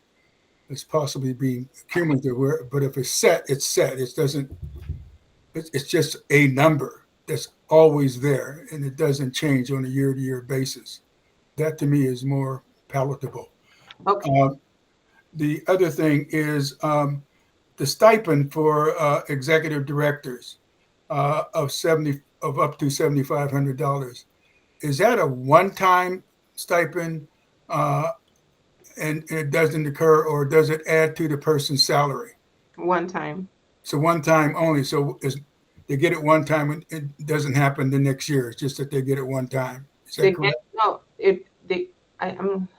as possibly being cumulative. But if it's set, it's set. It's just a number that's always there, and it doesn't change on a year-to-year basis. That to me is more palatable. Okay. The other thing is the stipend for executive directors of up to $7,500. Is that a one-time stipend, and it doesn't occur, or does it add to the person's salary? One time. So one time only. So they get it one time, and it doesn't happen the next year. It's just that they get it one time. Is that correct?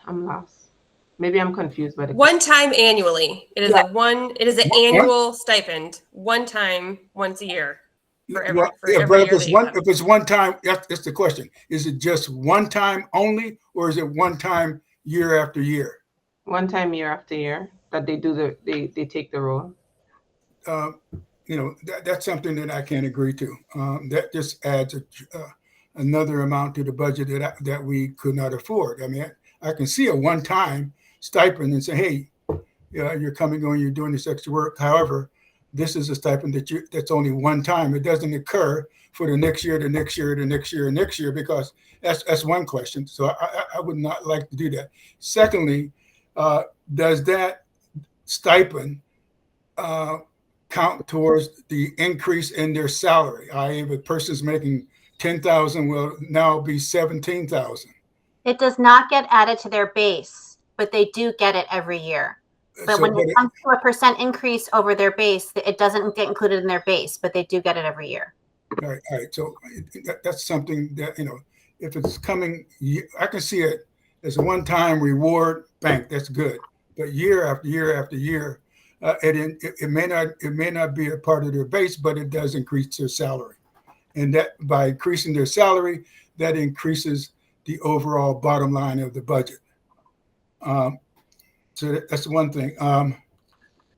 I'm lost. Maybe I'm confused by the One time annually. It is Yeah. it is an annual stipend. One time, once a year. For every But year if that you have. it's one time, that's the question. Is it just one time only, or is it one time year after year? one time year after year that they do they take the role. That's something that I can't agree to. That just adds another amount to the budget that we could not afford. I mean, I can see a one-time stipend and say, hey, you're coming on, you're doing this extra work. However, this is a stipend that's only one time. It doesn't occur for the next year, the next year, the next year, the next year, because that's one question. So I would not like to do that. Secondly, does that stipend count towards the increase in their salary? If a person's making $10,000, will now be $17,000. It does not get added to their base, but they do get it every year. But when it comes to a percent increase over their base, it doesn't get included in their base, but they do get it every year. All right. So that's something that, if it's coming, I can see it as a one-time reward bank. That's good. But year after year after year, it may not be a part of their base, but it does increase their salary. And that by increasing their salary, that increases the overall bottom line of the budget. So that's one thing. Let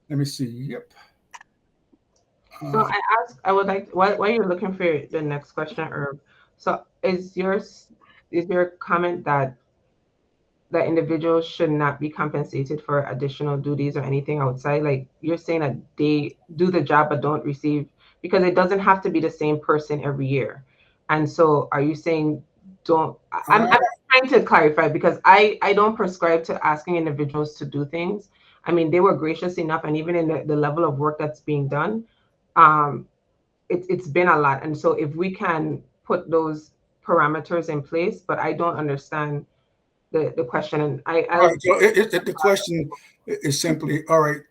me see. Yep. So I would like, while you're looking for the next question, Herb. So is your comment that individuals should not be compensated for additional duties or anything outside? Like you're saying that they do the job but don't receive, because it doesn't have to be the same person every year. And so are you saying I'm trying to clarify, because I don't prescribe to asking individuals to do things. I mean, they were gracious enough, and even in the level of work that's being done, it's been a lot. And so if we can put those parameters in place, but I don't understand the question. And so the question is simply, all right,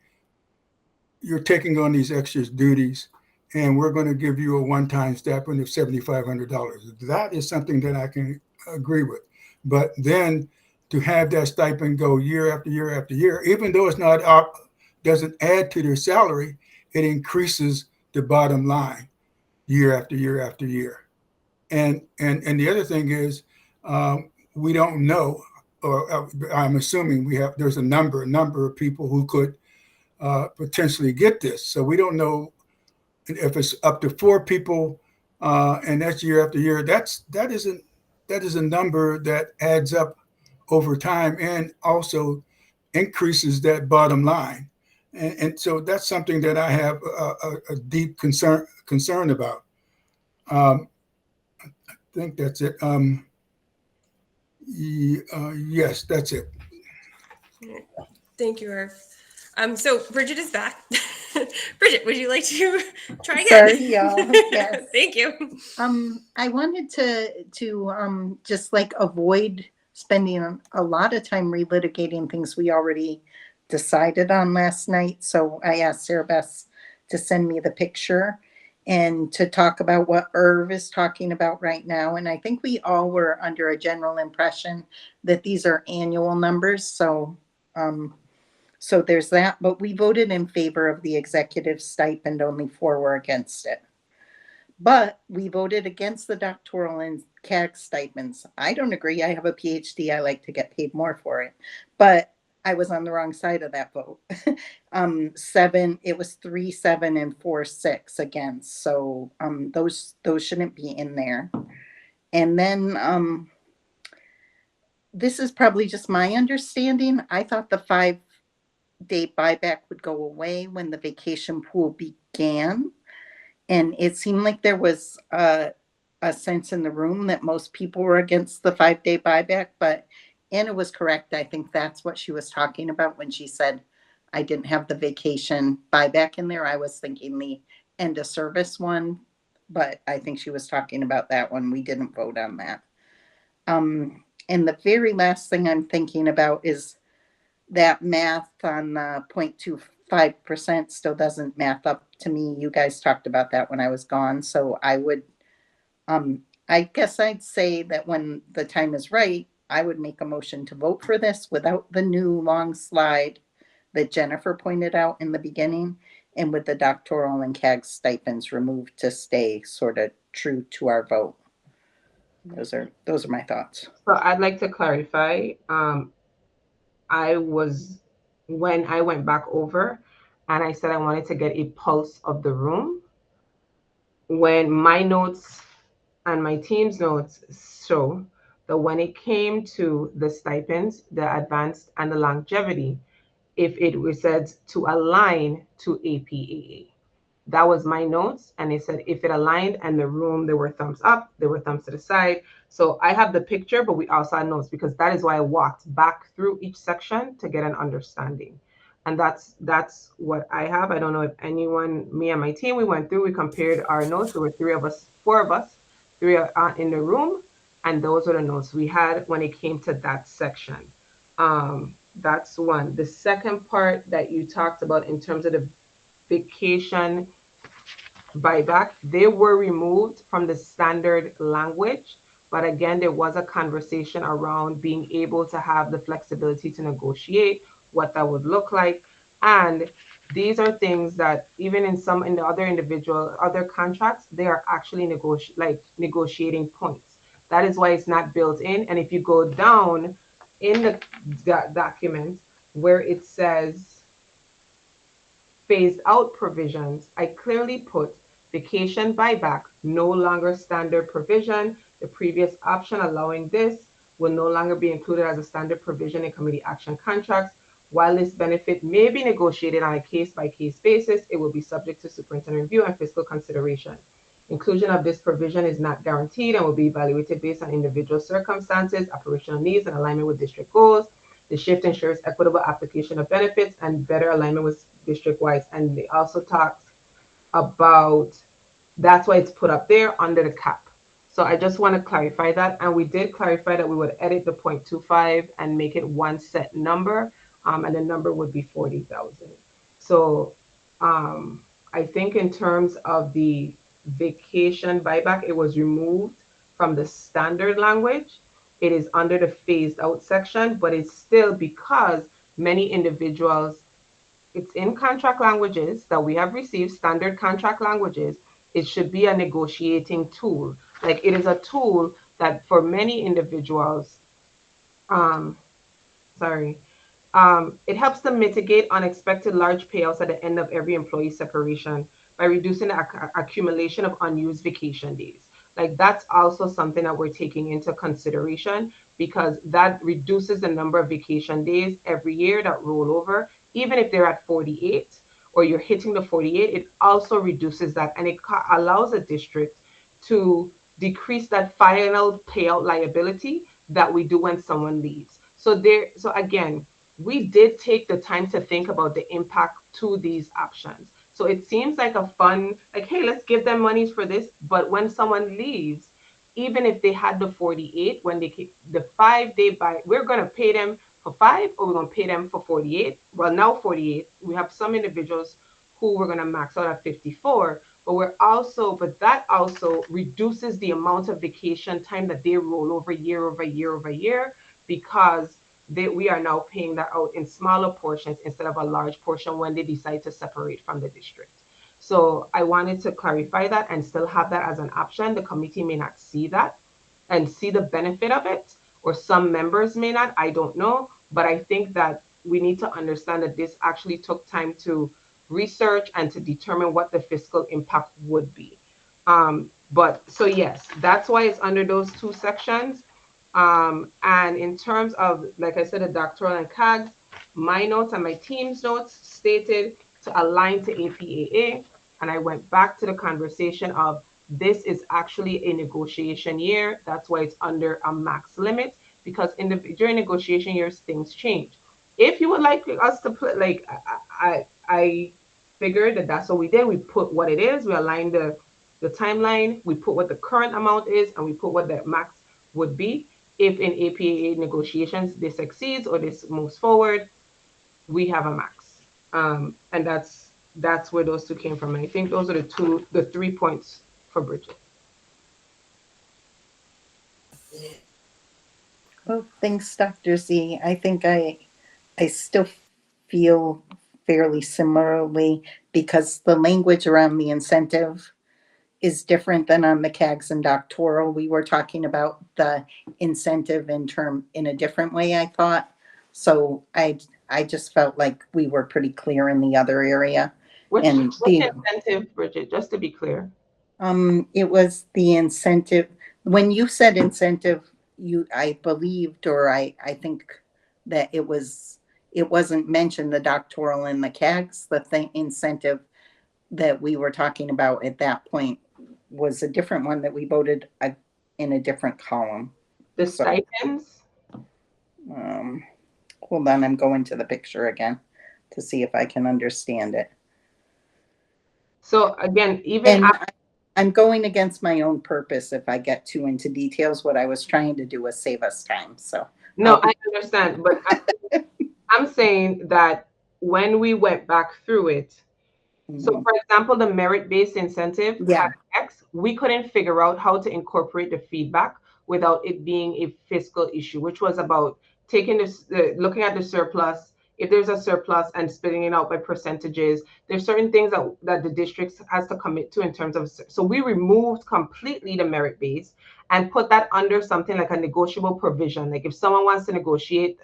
you're taking on these extra duties, and we're going to give you a one-time stipend of $7,500. That is something that I can agree with. But then to have that stipend go year after year after year, even though it's not doesn't add to their salary, it increases the bottom line year after year after year. And the other thing is, we don't know, or I'm assuming there's a number of people who could potentially get this. So we don't know if it's up to 4 people, and that's year after year. That is a number that adds up over time and also increases that bottom line. And so that's something that I have a deep concern about. I think that's it. Yes, that's it. Thank you, Irv. So Bridget is back. Bridget, would you like to try again? Sorry, y'all. Yes. Thank you. I wanted to just like avoid spending a lot of time relitigating things we already decided on last night. So I asked Sarah Beth to send me the picture and to talk about what Irv is talking about right now. And I think we all were under a general impression that these are annual numbers. So so there's that, but we voted in favor of the executive stipend, only 4 were against it. But we voted against the doctoral and CAG stipends. I don't agree. I have a PhD. I like to get paid more for it. But I was on the wrong side of that vote. 7, it was 3-7 and 4-6 against. So those shouldn't be in there. And then this is probably just my understanding. I thought the 5-day buyback would go away when the vacation pool began. And it seemed like there was a sense in the room that most people were against the 5-day buyback. But Anna was correct. I think that's what she was talking about when she said, I didn't have the vacation buyback in there. I was thinking the end of service one. But I think she was talking about that one. We didn't vote on that. And the very last thing I'm thinking about is that math on 0.25% still doesn't math up to me. You guys talked about that when I was gone. So I would, I guess I'd say that when the time is right, I would make a motion to vote for this without the new long slide that Jennifer pointed out in the beginning, and with the doctoral and CAG stipends removed to stay sort of true to our vote. Those are my thoughts. So I'd like to clarify. When I went back over and I said I wanted to get a pulse of the room, when my notes and my team's notes show that when it came to the stipends, the advanced and the longevity, if it was said to align to APAA. That was my notes. And it said if it aligned and the room, there were thumbs up, there were thumbs to the side. So I have the picture, but we also had notes because that is why I walked back through each section to get an understanding. And that's what I have. I don't know if anyone, me and my team, we went through, we compared our notes. There were 4 of us, 3 in the room. And those were the notes we had when it came to that section. That's one. The second part that you talked about in terms of the vacation buyback, they were removed from the standard language. But again, there was a conversation around being able to have the flexibility to negotiate what that would look like. And these are things that even in the other contracts, they are actually negotiating points. That is why it's not built in. And if you go down in the document where it says phased out provisions, I clearly put vacation buyback, no longer standard provision. The previous option allowing this will no longer be included as a standard provision in committee action contracts. While this benefit may be negotiated on a case-by-case basis, it will be subject to superintendent review and fiscal consideration. Inclusion of this provision is not guaranteed and will be evaluated based on individual circumstances, operational needs, and alignment with district goals. The shift ensures equitable application of benefits and better alignment with district-wise. And they also talked about, that's why it's put up there under the cap. So I just want to clarify that. And we did clarify that we would edit the 0.25 and make it one set number. And the number would be 40,000. So I think in terms of the vacation buyback, it was removed from the standard language. It is under the phased out section, but it's still, because many individuals, it's in contract languages that we have received, standard contract languages. It should be a negotiating tool. Like, it is a tool that for many individuals, It helps to mitigate unexpected large payouts at the end of every employee separation by reducing the accumulation of unused vacation days. Like that's also something that we're taking into consideration because that reduces the number of vacation days every year that roll over. Even if they're at 48 or you're hitting the 48, it also reduces that and it allows a district to decrease that final payout liability that we do when someone leaves. So again, we did take the time to think about the impact to these options. So it seems like a fun, like, hey, let's give them monies for this. But when someone leaves, even if they had the 48, when they the 5 day buy, we're going to pay them for 5 or we're going to pay them for 48. Well, now 48. We have some individuals who we're going to max out at 54, but that also reduces the amount of vacation time that they roll over year because we are now paying that out in smaller portions instead of a large portion when they decide to separate from the district. So I wanted to clarify that and still have that as an option. The committee may not see that and see the benefit of it, or some members may not, I don't know. But I think that we need to understand that this actually took time to research and to determine what the fiscal impact would be. But so yes, that's why it's under those two sections. And in terms of, like I said, the doctoral and CAGs, my notes and my team's notes stated to align to APAA. And I went back to the conversation of this is actually a negotiation year. That's why it's under a max limit, because during negotiation years, things change. If you would like us to put, like, I figured that that's what we did. We put what it is. We aligned the timeline. We put what the current amount is, and we put what the max would be. If in APAA negotiations this exceeds or this moves forward, we have a max. And that's where those two came from. And I think those are the 3 points for Bridget. Well, thanks, Dr. Z. I think I still feel fairly similarly because the language around the incentive is different than on the CAGs and doctoral. We were talking about the incentive in a different way, I thought. So I just felt like we were pretty clear in the other area. Which And incentive, Bridget, just to be clear? It was the incentive. When you said incentive, I believed, or I think that it wasn't mentioned, the doctoral and the CAGs. The incentive that we were talking about at that point was a different one that we voted in a different column. The stipends? Hold on, I'm going to the picture again to see if I can understand it. So again, I'm going against my own purpose if I get too into details. What I was trying to do was save us time. So no, I understand, but I'm saying that when we went back through it, so for example, the merit-based incentive had X, we couldn't figure out how to incorporate the feedback without it being a fiscal issue, which was about taking this, looking at the surplus. If there's a surplus and splitting it out by percentages, there's certain things that the district has to commit to in terms of, so we removed completely the merit-based and put that under something like a negotiable provision. Like if someone wants to negotiate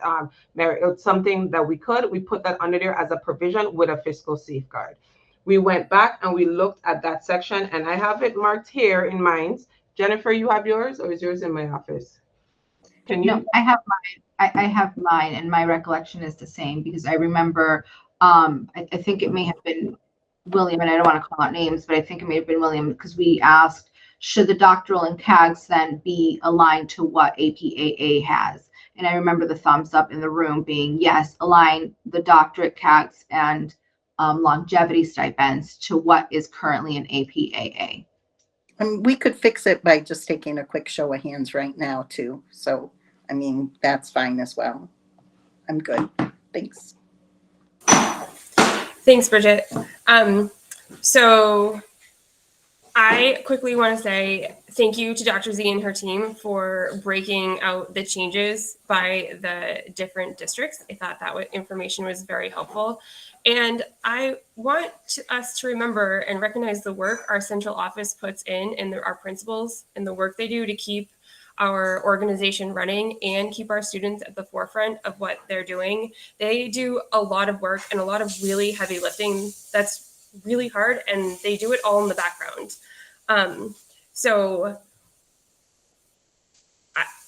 merit, something that we put that under there as a provision with a fiscal safeguard. We went back and we looked at that section, and I have it marked here in mine. Jennifer, you have yours, or is yours in my office? Can you? No, I have mine. I have mine, and my recollection is the same because I remember, I think it may have been William, and I don't want to call out names, but I think it may have been William because we asked, should the doctoral and CAGs then be aligned to what APAA has? And I remember the thumbs up in the room being, yes, align the doctorate CAGs and longevity stipends to what is currently in APAA. We could fix it by just taking a quick show of hands right now too. So, I mean, that's fine as well. I'm good. Thanks. Thanks, Bridget. So I quickly want to say thank you to Dr. Z and her team for breaking out the changes by the different districts. I thought that information was very helpful. And I want us to remember and recognize the work our central office puts in our principals and the work they do to keep our organization running and keep our students at the forefront of what they're doing. They do a lot of work and a lot of really heavy lifting that's really hard, and they do it all in the background. So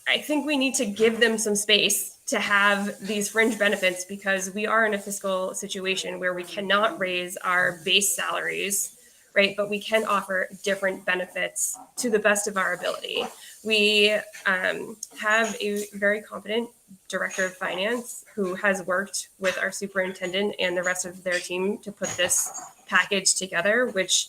I think we need to give them some space to have these fringe benefits, because we are in a fiscal situation where we cannot raise our base salaries, right? But we can offer different benefits to the best of our ability. We have a very competent director of finance who has worked with our superintendent and the rest of their team to put this package together, which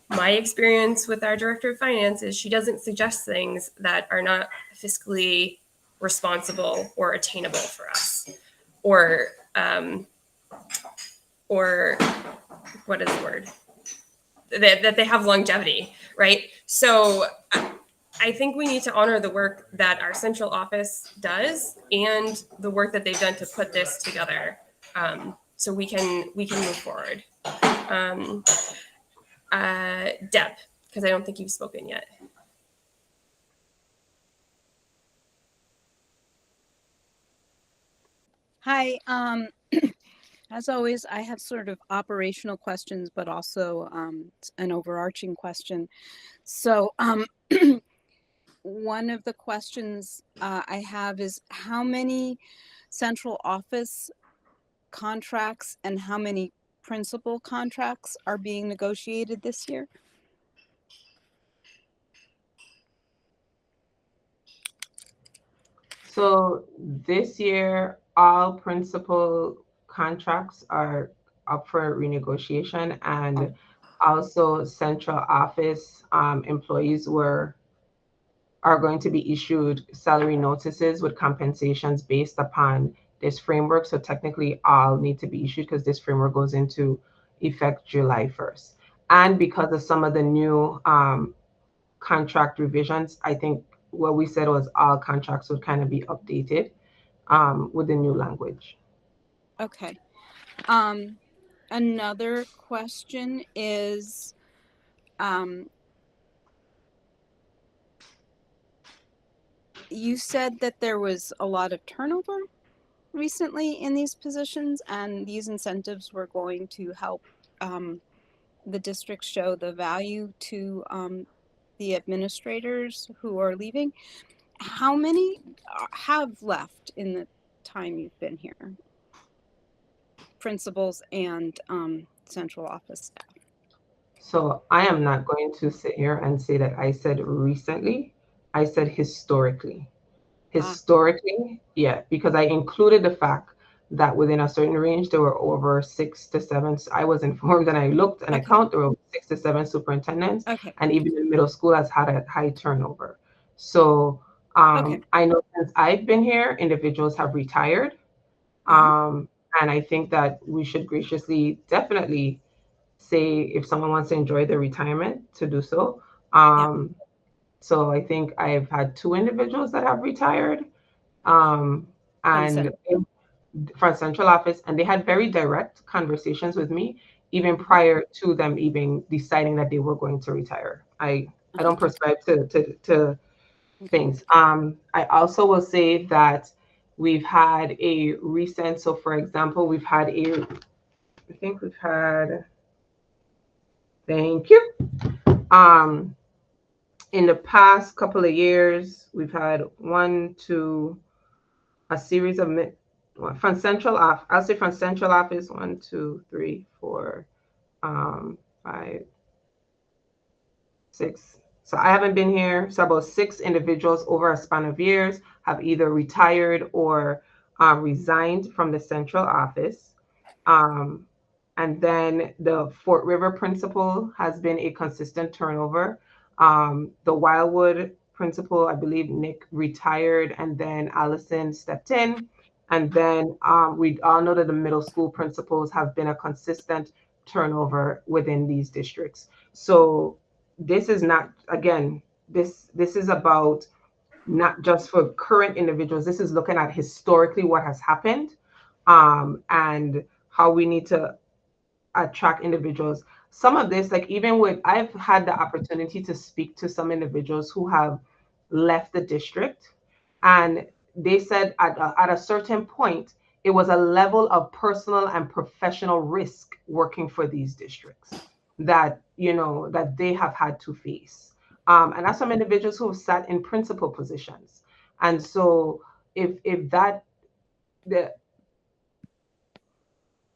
my experience with our director of finance is she doesn't suggest things that are not fiscally responsible or attainable for us, or what is the word, that they have longevity, right? So I think we need to honor the work that our central office does and the work that they've done to put this together, so we can move forward. Deb, because I don't think you've spoken yet. Hi. As always, I have sort of operational questions, but also an overarching question. So one of the questions I have is how many central office contracts and how many principal contracts are being negotiated this year? So this year, all principal contracts are up for renegotiation, and also central office employees are going to be issued salary notices with compensations based upon this framework. So technically all need to be issued because this framework goes into effect July 1st. And because of some of the new contract revisions, I think what we said was all contracts would kind of be updated with the new language. Okay. Another question is, you said that there was a lot of turnover recently in these positions, and these incentives were going to help the district show the value to the administrators who are leaving. How many have left in the time you've been here? Principals and central office staff. So I am not going to sit here and say that I said recently. I said historically. Historically, yeah, because I included the fact that within a certain range, there were over 6 to 7. I was informed and I looked and I counted, there were 6 to 7 superintendents. Okay. And even the middle school has had a high turnover. So I know since I've been here, individuals have retired. And I think that we should graciously definitely say if someone wants to enjoy their retirement to do so. So I think I've had 2 individuals that have retired, and from central office, and they had very direct conversations with me even prior to them even deciding that they were going to retire. I don't prescribe to things. I also will say that we've had a recent, so for example, we've had thank you. In the past couple of years, we've had a series of from central office. I'll say from central office, 1, 2, 3, 4, 5, 6. So I haven't been here. So about 6 individuals over a span of years have either retired or resigned from the central office. And then the Fort River principal has been a consistent turnover. The Wildwood principal, I believe Nick retired, and then Allison stepped in. And then we all know that the middle school principals have been a consistent turnover within these districts. So this is not, again, this is about not just for current individuals. This is looking at historically what has happened, and how we need to attract individuals. Some of this, like even with, I've had the opportunity to speak to some individuals who have left the district, and they said at a certain point, it was a level of personal and professional risk working for these districts that, that they have had to face. And that's some individuals who have sat in principal positions. And so if that, the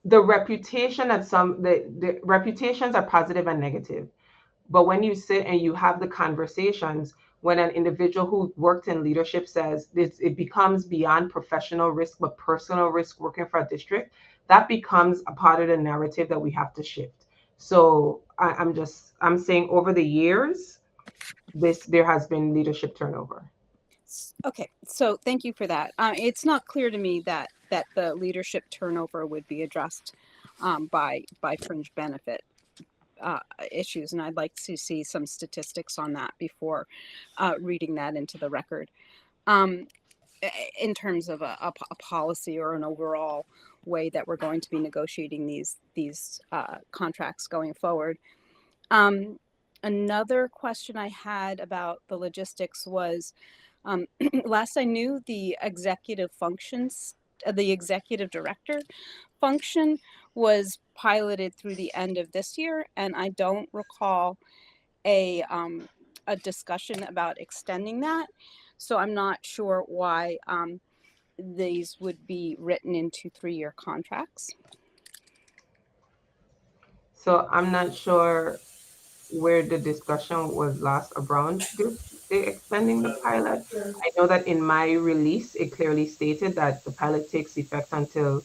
reputation that the reputations are positive and negative. But when you sit and you have the conversations, when an individual who worked in leadership says this, it becomes beyond professional risk, but personal risk working for a district, that becomes a part of the narrative that we have to shift. So I'm saying over the years, there has been leadership turnover. Okay, so thank you for that. It's not clear to me that the leadership turnover would be addressed by fringe benefit issues, and I'd like to see some statistics on that before reading that into the record. In terms of a policy or an overall way that we're going to be negotiating these contracts going forward. Another question I had about the logistics was, last I knew, the executive functions, the executive director function was piloted through the end of this year, and I don't recall a discussion about extending that. So I'm not sure why these would be written into 3-year contracts. So I'm not sure where the discussion was last around the extending the pilot. I know that in my release, it clearly stated that the pilot takes effect until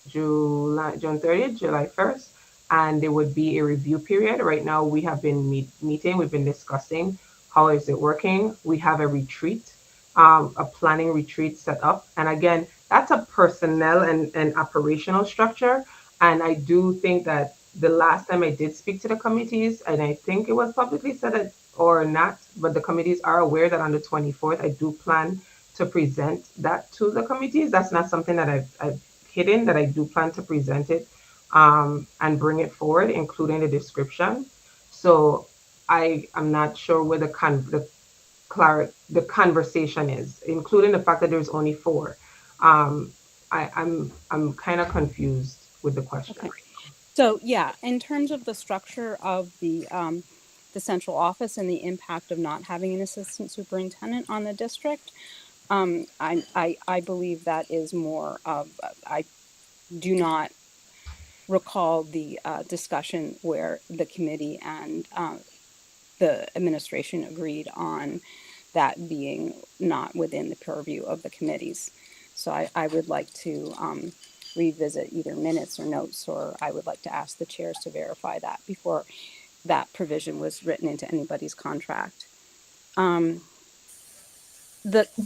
June 30th, July 1st, and there would be a review period. Right now, we have been meeting, we've been discussing how is it working. We have a retreat, a planning retreat set up. And again, that's a personnel and operational structure. And I do think that the last time I did speak to the committees, and I think it was publicly said that, or not, but the committees are aware that on the 24th, I do plan to present that to the committees. That's not something that I've hidden, that I do plan to present it and bring it forward, including the description. So I am not sure where the conversation is, including the fact that there's only 4. I'm kind of confused with the question. Okay. So yeah, in terms of the structure of the central office and the impact of not having an assistant superintendent on the district, I believe that is more of, I do not recall the discussion where the committee and the administration agreed on that being not within the purview of the committees. So I would like to revisit either minutes or notes, or I would like to ask the chairs to verify that before that provision was written into anybody's contract. Deb,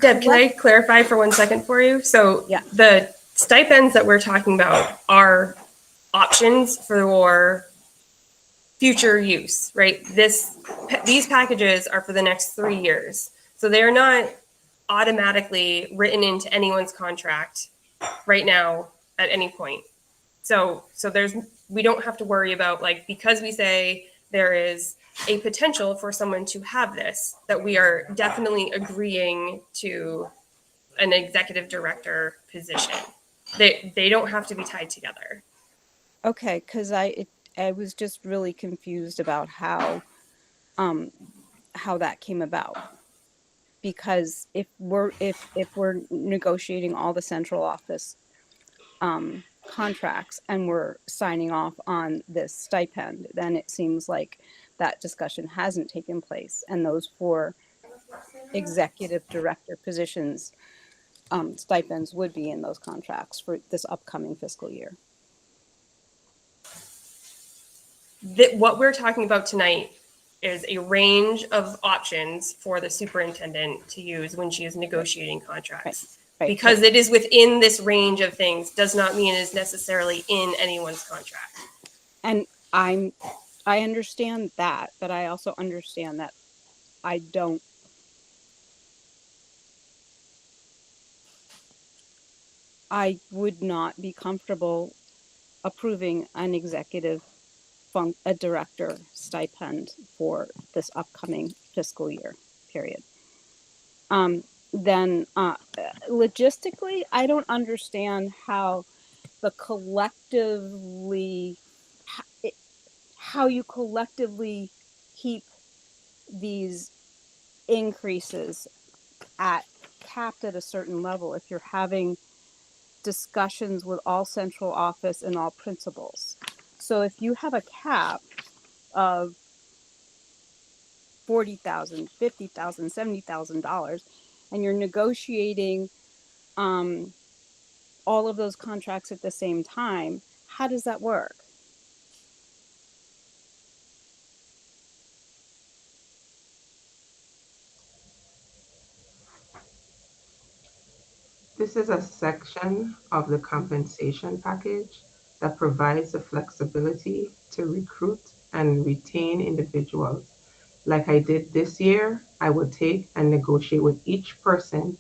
can I clarify for 1 second for you? So yeah, the stipends that we're talking about are options for future use, right? These packages are for the next 3 years. So they're not automatically written into anyone's contract right now at any point. So we don't have to worry about, like, because we say there is a potential for someone to have this, that we are definitely agreeing to an executive director position. They don't have to be tied together. Okay, because I was just really confused about how that came about. Because if we're negotiating all the central office contracts and we're signing off on this stipend, then it seems like that discussion hasn't taken place, and those 4 executive director positions stipends would be in those contracts for this upcoming fiscal year. What we're talking about tonight is a range of options for the superintendent to use when she is negotiating contracts. Right. Because it is within this range of things does not mean it is necessarily in anyone's contract. And I understand that, but I also understand that I would not be comfortable approving an executive a director stipend for this upcoming fiscal year period. then logistically, I don't understand how the collectively how you collectively keep these increases at capped at a certain level if you're having discussions with all central office and all principals. So if you have a cap of $40,000, $50,000, $70,000, and you're negotiating all of those contracts at the same time, how does that work? This is a section of the compensation package that provides the flexibility to recruit and retain individuals. Like I did this year, I would take and negotiate with each person,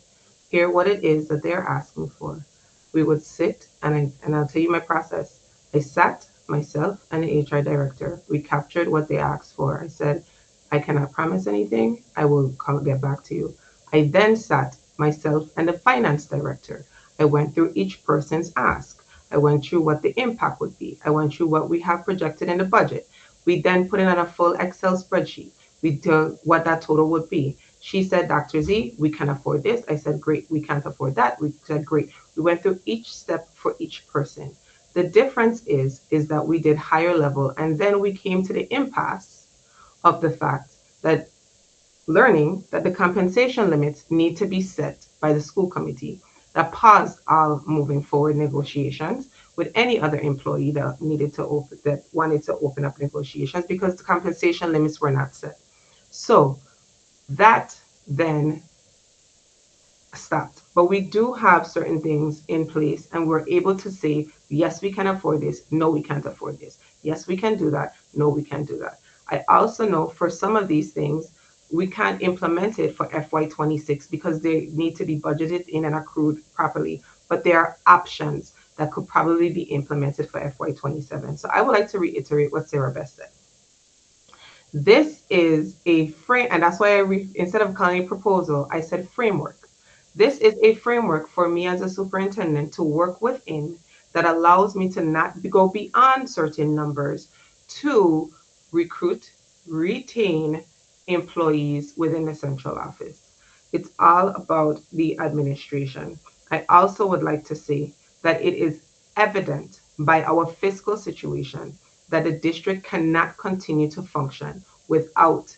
hear what it is that they're asking for. We would sit, and I'll tell you my process. I sat, myself and the HR director. We captured what they asked for. I said, I cannot promise anything. I will get back to you. I then sat, myself and the finance director. I went through each person's ask. I went through what the impact would be. I went through what we have projected in the budget. We then put it on a full Excel spreadsheet. We do what that total would be. She said, Dr. Z, we can afford this. I said, great, we can't afford that. We said, great. We went through each step for each person. The difference is that we did higher level, and then we came to the impasse of the fact that learning that the compensation limits need to be set by the school committee. That paused all moving forward negotiations with any other employee that wanted to open up negotiations because the compensation limits were not set. So that then stopped. But we do have certain things in place, and we're able to say, yes, we can afford this. No, we can't afford this. Yes, we can do that. No, we can't do that. I also know for some of these things, we can't implement it for FY26 because they need to be budgeted in and accrued properly. But there are options that could probably be implemented for FY27. So I would like to reiterate what Sarah Best said. This is a frame, and that's why instead of calling it proposal, I said framework. This is a framework for me as a superintendent to work within that allows me to not go beyond certain numbers to recruit, retain employees within the central office. It's all about the administration. I also would like to say that it is evident by our fiscal situation that the district cannot continue to function without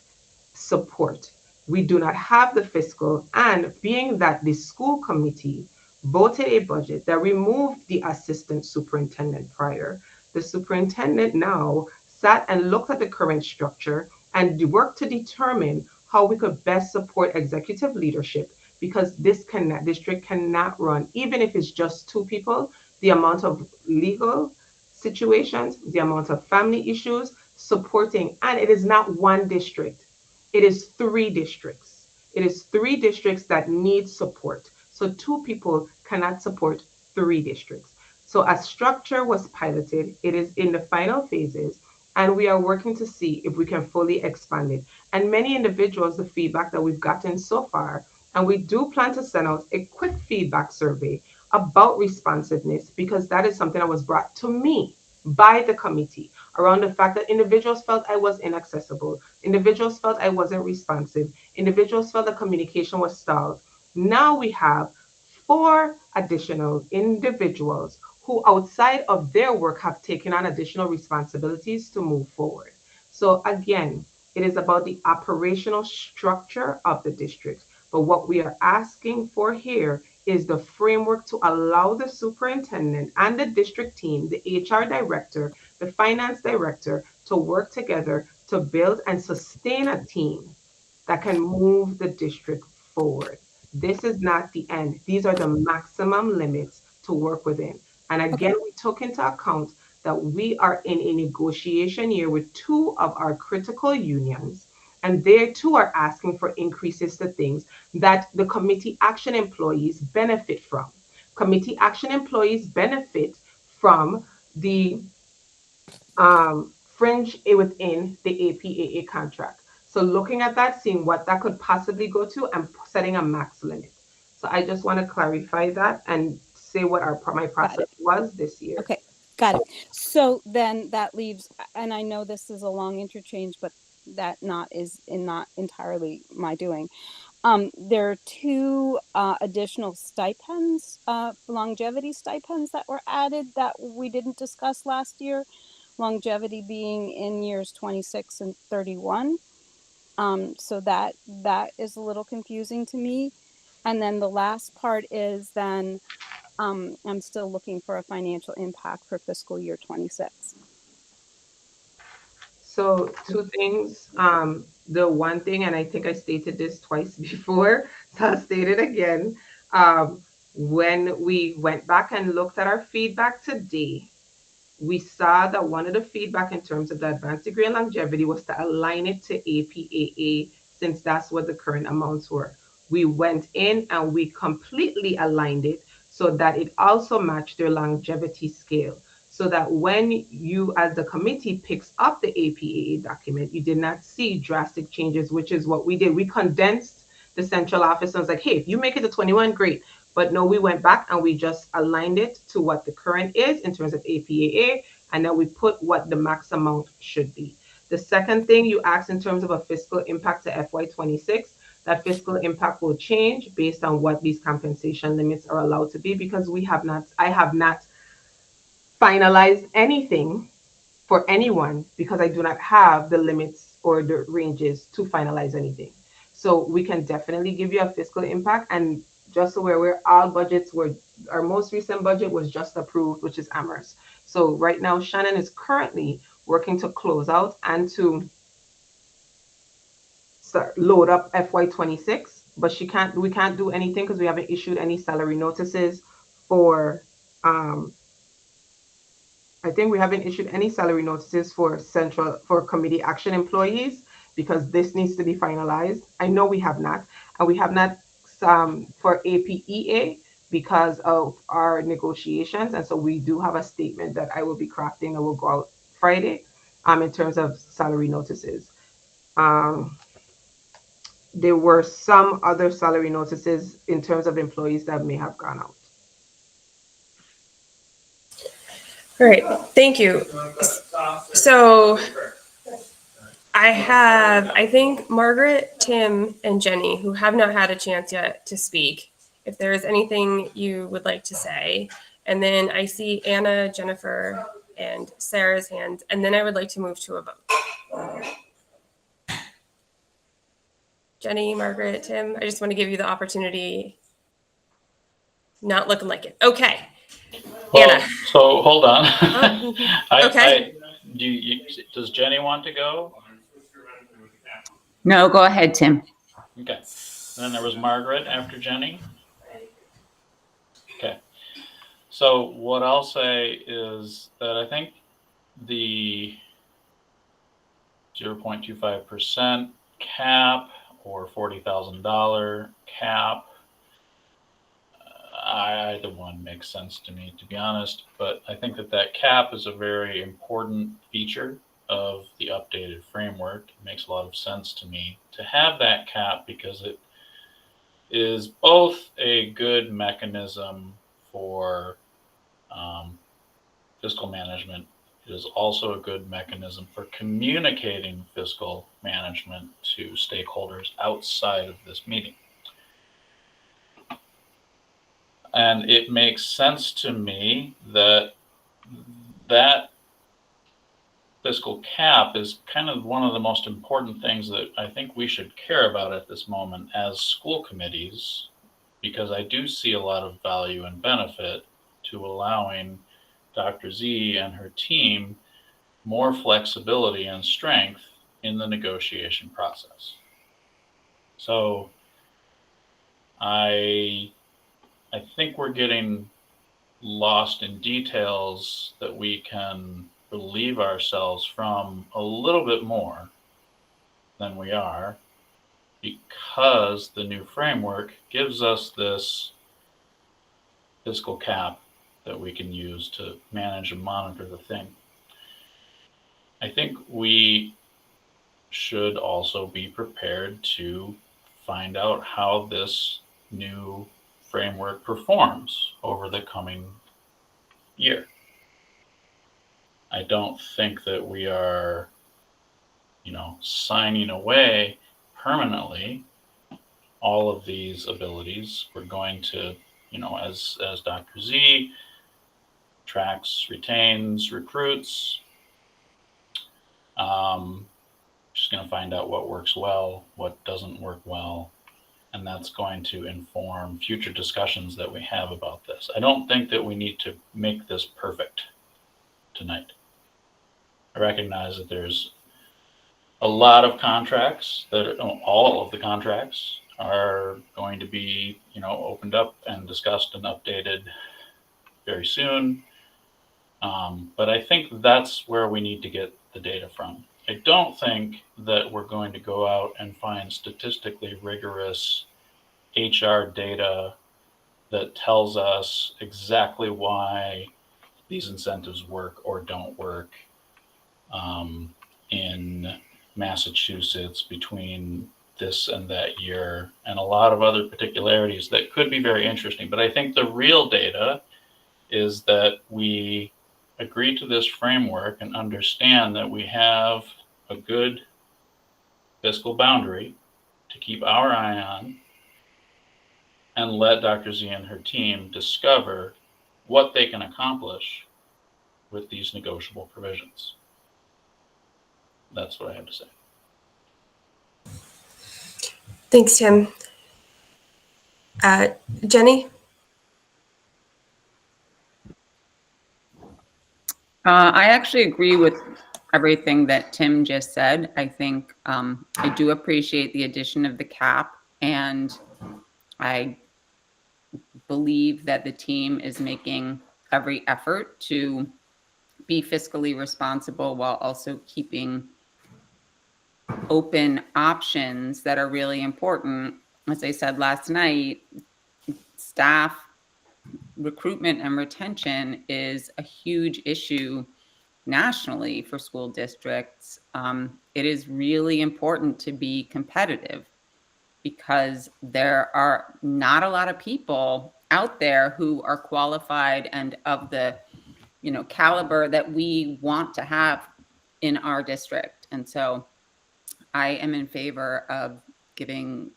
support. We do not have the fiscal, and being that the school committee voted a budget that removed the assistant superintendent prior, the superintendent now sat and looked at the current structure and worked to determine how we could best support executive leadership because district cannot run, even if it's just two people, the amount of legal situations, the amount of family issues, supporting, and it is not one district. It is three districts. It is three districts that need support. So two people cannot support three districts. So a structure was piloted. It is in the final phases, and we are working to see if we can fully expand it. And many individuals, the feedback that we've gotten so far, and we do plan to send out a quick feedback survey about responsiveness because that is something that was brought to me by the committee around the fact that individuals felt I was inaccessible, individuals felt I wasn't responsive, individuals felt the communication was stalled. Now we have four additional individuals who, outside of their work, have taken on additional responsibilities to move forward. So, again, it is about the operational structure of the district. But what we are asking for here is the framework to allow the superintendent and the district team, the HR director, the finance director, to work together to build and sustain a team that can move the district forward. This is not the end. These are the maximum limits to work within. And again, we took into account that we are in a negotiation year with two of our critical unions, and they too are asking for increases to things that the committee action employees benefit from. Committee action employees benefit from the fringe within the APAA contract. So looking at that, seeing what that could possibly go to, and setting a max limit. So I just want to clarify that and say what my process was this year. Okay, got it. So then that leaves, and I know this is a long interchange, but that is not entirely my doing. There are two additional stipends, longevity stipends that were added that we didn't discuss last year. Longevity being in years 26 and 31. So that is a little confusing to me. And then the last part is then I'm still looking for a financial impact for fiscal year 26. So two things. The one thing, and I think I stated this twice before, so I'll state it again. When we went back and looked at our feedback today, we saw that one of the feedback in terms of the advanced degree and longevity was to align it to APAA, since that's what the current amounts were. We went in and we completely aligned it so that it also matched their longevity scale, so that when you as the committee picks up the APAA document, you did not see drastic changes, which is what we did. We condensed the central office and was like, hey, if you make it to 21, great. But no, we went back and we just aligned it to what the current is in terms of APAA, and then we put what the max amount should be. The second thing you asked in terms of a fiscal impact to FY26, that fiscal impact will change based on what these compensation limits are allowed to be, because I have not finalized anything for anyone because I do not have the limits or the ranges to finalize anything. So we can definitely give you a fiscal impact. And just so we're aware, our most recent budget was just approved, which is Amherst. So right now, Shannon is currently working to close out and to load up FY26, but we can't do anything because we haven't issued any salary notices for I think we haven't issued any salary notices for committee action employees because this needs to be finalized. I know we have not, and we have not for APEA because of our negotiations. And so we do have a statement that I will be crafting that will go out Friday in terms of salary notices. There were some other salary notices in terms of employees that may have gone out. All right, thank you. So I think Margaret, Tim, and Jenny, who have not had a chance yet to speak, if there is anything you would like to say. And then I see Anna, Jennifer, and Sarah's hands, and then I would like to move to a vote. Jenny, Margaret, Tim, I just want to give you the opportunity. Not looking like it. Okay. Well, Anna. so hold on. Okay. Does Jenny want to go? No, go ahead, Tim. Okay. Then there was Margaret after Jenny. Okay. So what I'll say is that I think the 0.25% cap or $40,000 cap, either one makes sense to me, to be honest. But I think that cap is a very important feature of the updated framework. It makes a lot of sense to me to have that cap because it is both a good mechanism for fiscal management. It is also a good mechanism for communicating fiscal management to stakeholders outside of this meeting. And it makes sense to me that fiscal cap is kind of one of the most important things that I think we should care about at this moment as school committees, because I do see a lot of value and benefit to allowing Dr. Z and her team more flexibility and strength in the negotiation process. So I think we're getting lost in details that we can relieve ourselves from a little bit more than we are, because the new framework gives us this fiscal cap that we can use to manage and monitor the thing. I think we should also be prepared to find out how this new framework performs over the coming year. I don't think that we are, signing away permanently all of these abilities. We're going to, as Dr. Z tracks, retains, recruits, just going to find out what works well, what doesn't work well, and that's going to inform future discussions that we have about this. I don't think that we need to make this perfect tonight. I recognize that there's a lot of contracts that all of the contracts are going to be, opened up and discussed and updated very soon. But I think that's where we need to get the data from. I don't think that we're going to go out and find statistically rigorous HR data that tells us exactly why these incentives work or don't work in Massachusetts between this and that year, and a lot of other particularities that could be very interesting. But I think the real data is that we agree to this framework and understand that we have a good fiscal boundary to keep our eye on, and let Dr. Z and her team discover what they can accomplish with these negotiable provisions. That's what I have to say. Thanks, Tim. Jenny? I actually agree with everything that Tim just said. I think I do appreciate the addition of the cap, and I believe that the team is making every effort to be fiscally responsible while also keeping open options that are really important. As I said last night, staff recruitment and retention is a huge issue nationally for school districts. It is really important to be competitive because there are not a lot of people out there who are qualified and of the caliber that we want to have in our district. And so I am in favor of giving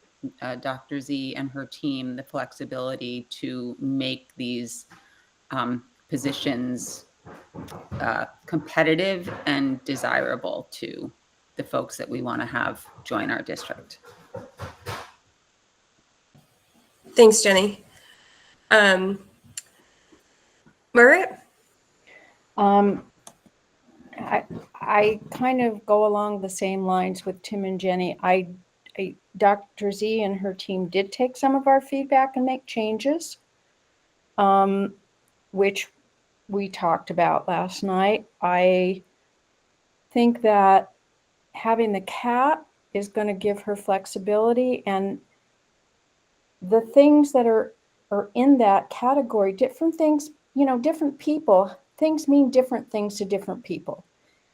Dr. Z and her team the flexibility to make these positions competitive and desirable to the folks that we want to have join our district. Thanks, Jenny. Margaret? I kind of go along the same lines with Tim and Jenny. Dr. Z and her team did take some of our feedback and make changes, which we talked about last night. I think that having the cap is going to give her flexibility, and the things that are in that category, different things, different people, things mean different things to different people.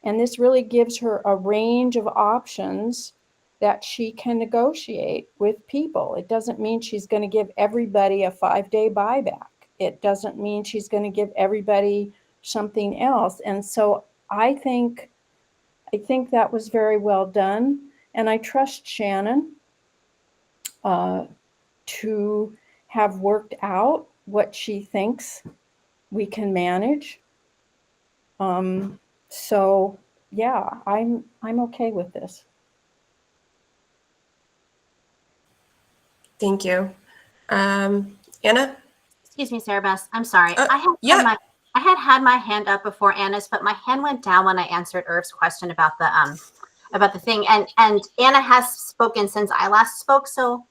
And this really gives her a range of options that she can negotiate with people. It doesn't mean she's going to give everybody a 5-day buyback. It doesn't mean she's going to give everybody something else. And so I think that was very well done. And I trust Shannon to have worked out what she thinks we can manage. So yeah, I'm okay with this. Thank you. Anna? Excuse me, Sarah Beth. I'm sorry. Yeah. I had my hand up before Anna's, but my hand went down when I answered Irv's question about the thing. And Anna has spoken since I last spoke, so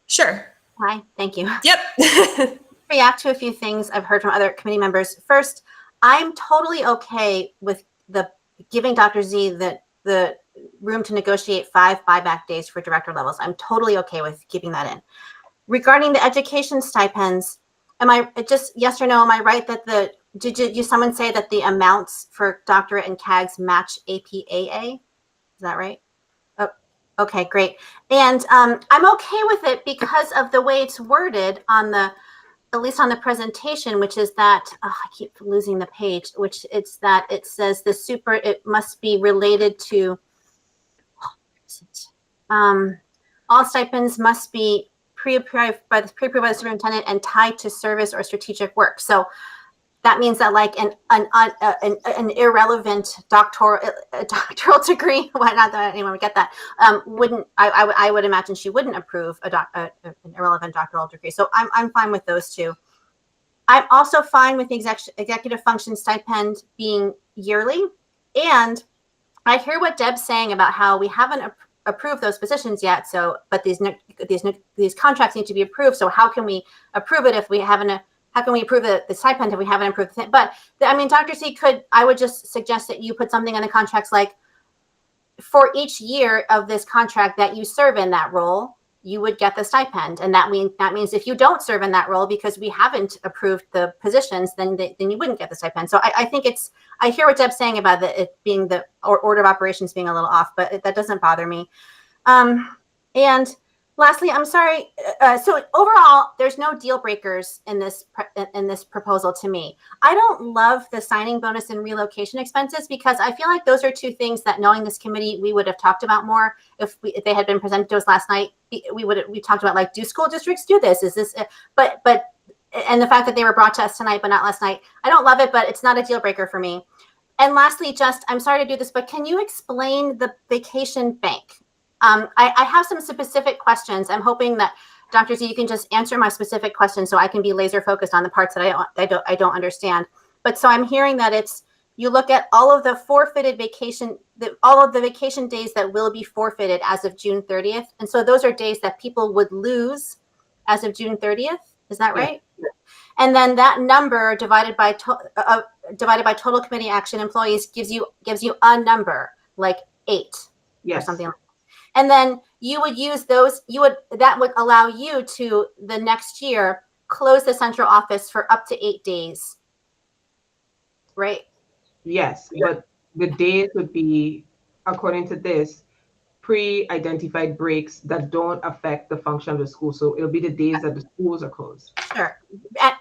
sure. Hi, thank you. Yep. React to a few things I've heard from other committee members. First, I'm totally okay with the giving Dr. Z the room to negotiate 5 buyback days for director levels. I'm totally okay with keeping that in. Regarding the education stipends, am I just yes or no? Am I right that did someone say that the amounts for doctorate and CAGs match APAA? Is that right? Oh, Okay, great. And I'm okay with it because of the way it's worded on the, at least on the presentation, which is that, I keep losing the page, which it's that it says it must be related to, all stipends must be pre-approved by the superintendent and tied to service or strategic work. So that means that like an irrelevant doctoral degree, why not that anyone would get that, wouldn't, I would imagine she wouldn't approve an irrelevant doctoral degree. So I'm fine with those two. I'm also fine with the executive function stipend being yearly. And I hear what Deb's saying about how we haven't approved those positions yet. So, but these contracts need to be approved. So how can we approve it if we haven't? How can we approve the stipend if we haven't approved it? But I mean, Dr. C, I would just suggest that you put something in the contracts like, for each year of this contract that you serve in that role, you would get the stipend. And that means if you don't serve in that role because we haven't approved the positions, then you wouldn't get the stipend. So I think I hear what Deb's saying about it being the order of operations being a little off, but that doesn't bother me. And lastly, I'm sorry. So overall, there's no deal breakers in this proposal to me. I don't love the signing bonus and relocation expenses because I feel like those are two things that, knowing this committee, we would have talked about more if they had been presented to us last night. We talked about, like, do school districts do this? Is this? But and the fact that they were brought to us tonight but not last night, I don't love it, but it's not a deal breaker for me. And lastly, I'm sorry to do this, but can you explain the vacation bank? I have some specific questions. I'm hoping that, Dr. Z, you can just answer my specific questions so I can be laser focused on the parts that I don't understand. But so I'm hearing that you look at all of the forfeited all of the vacation days that will be forfeited as of June 30th. And so those are days that people would lose as of June 30th. Is that right? Yeah. And then that number divided by total committee action employees gives you a number, like 8, or something like that. And then you would use those, that would allow you to, the next year, close the central office for up to 8 days. Right? Yes, but the days would be, according to this, pre-identified breaks that don't affect the function of the school. So it'll be the days that the schools are closed. Sure.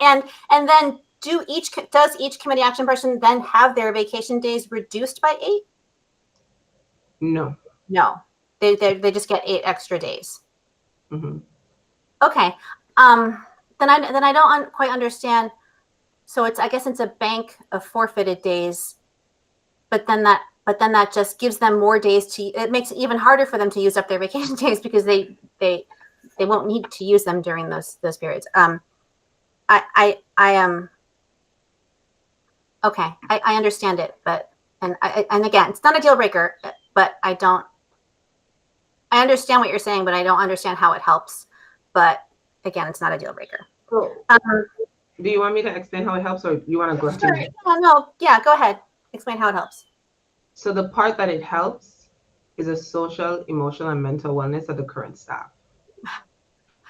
And then does each committee action person then have their vacation days reduced by 8? No. They just get 8 extra days. Mm-hmm. Okay. Then I don't quite understand. So I guess it's a bank of forfeited days, but then that just gives them more days it makes it even harder for them to use up their vacation days because they won't need to use them during those periods. I am okay. I understand it, but and again, it's not a deal breaker, but I understand what you're saying, but I don't understand how it helps. But again, it's not a deal breaker. So, do you want me to explain how it helps, or you want to go ahead? Sure. No. Yeah, go ahead. Explain how it helps. So the part that it helps is a social, emotional, and mental wellness of the current staff.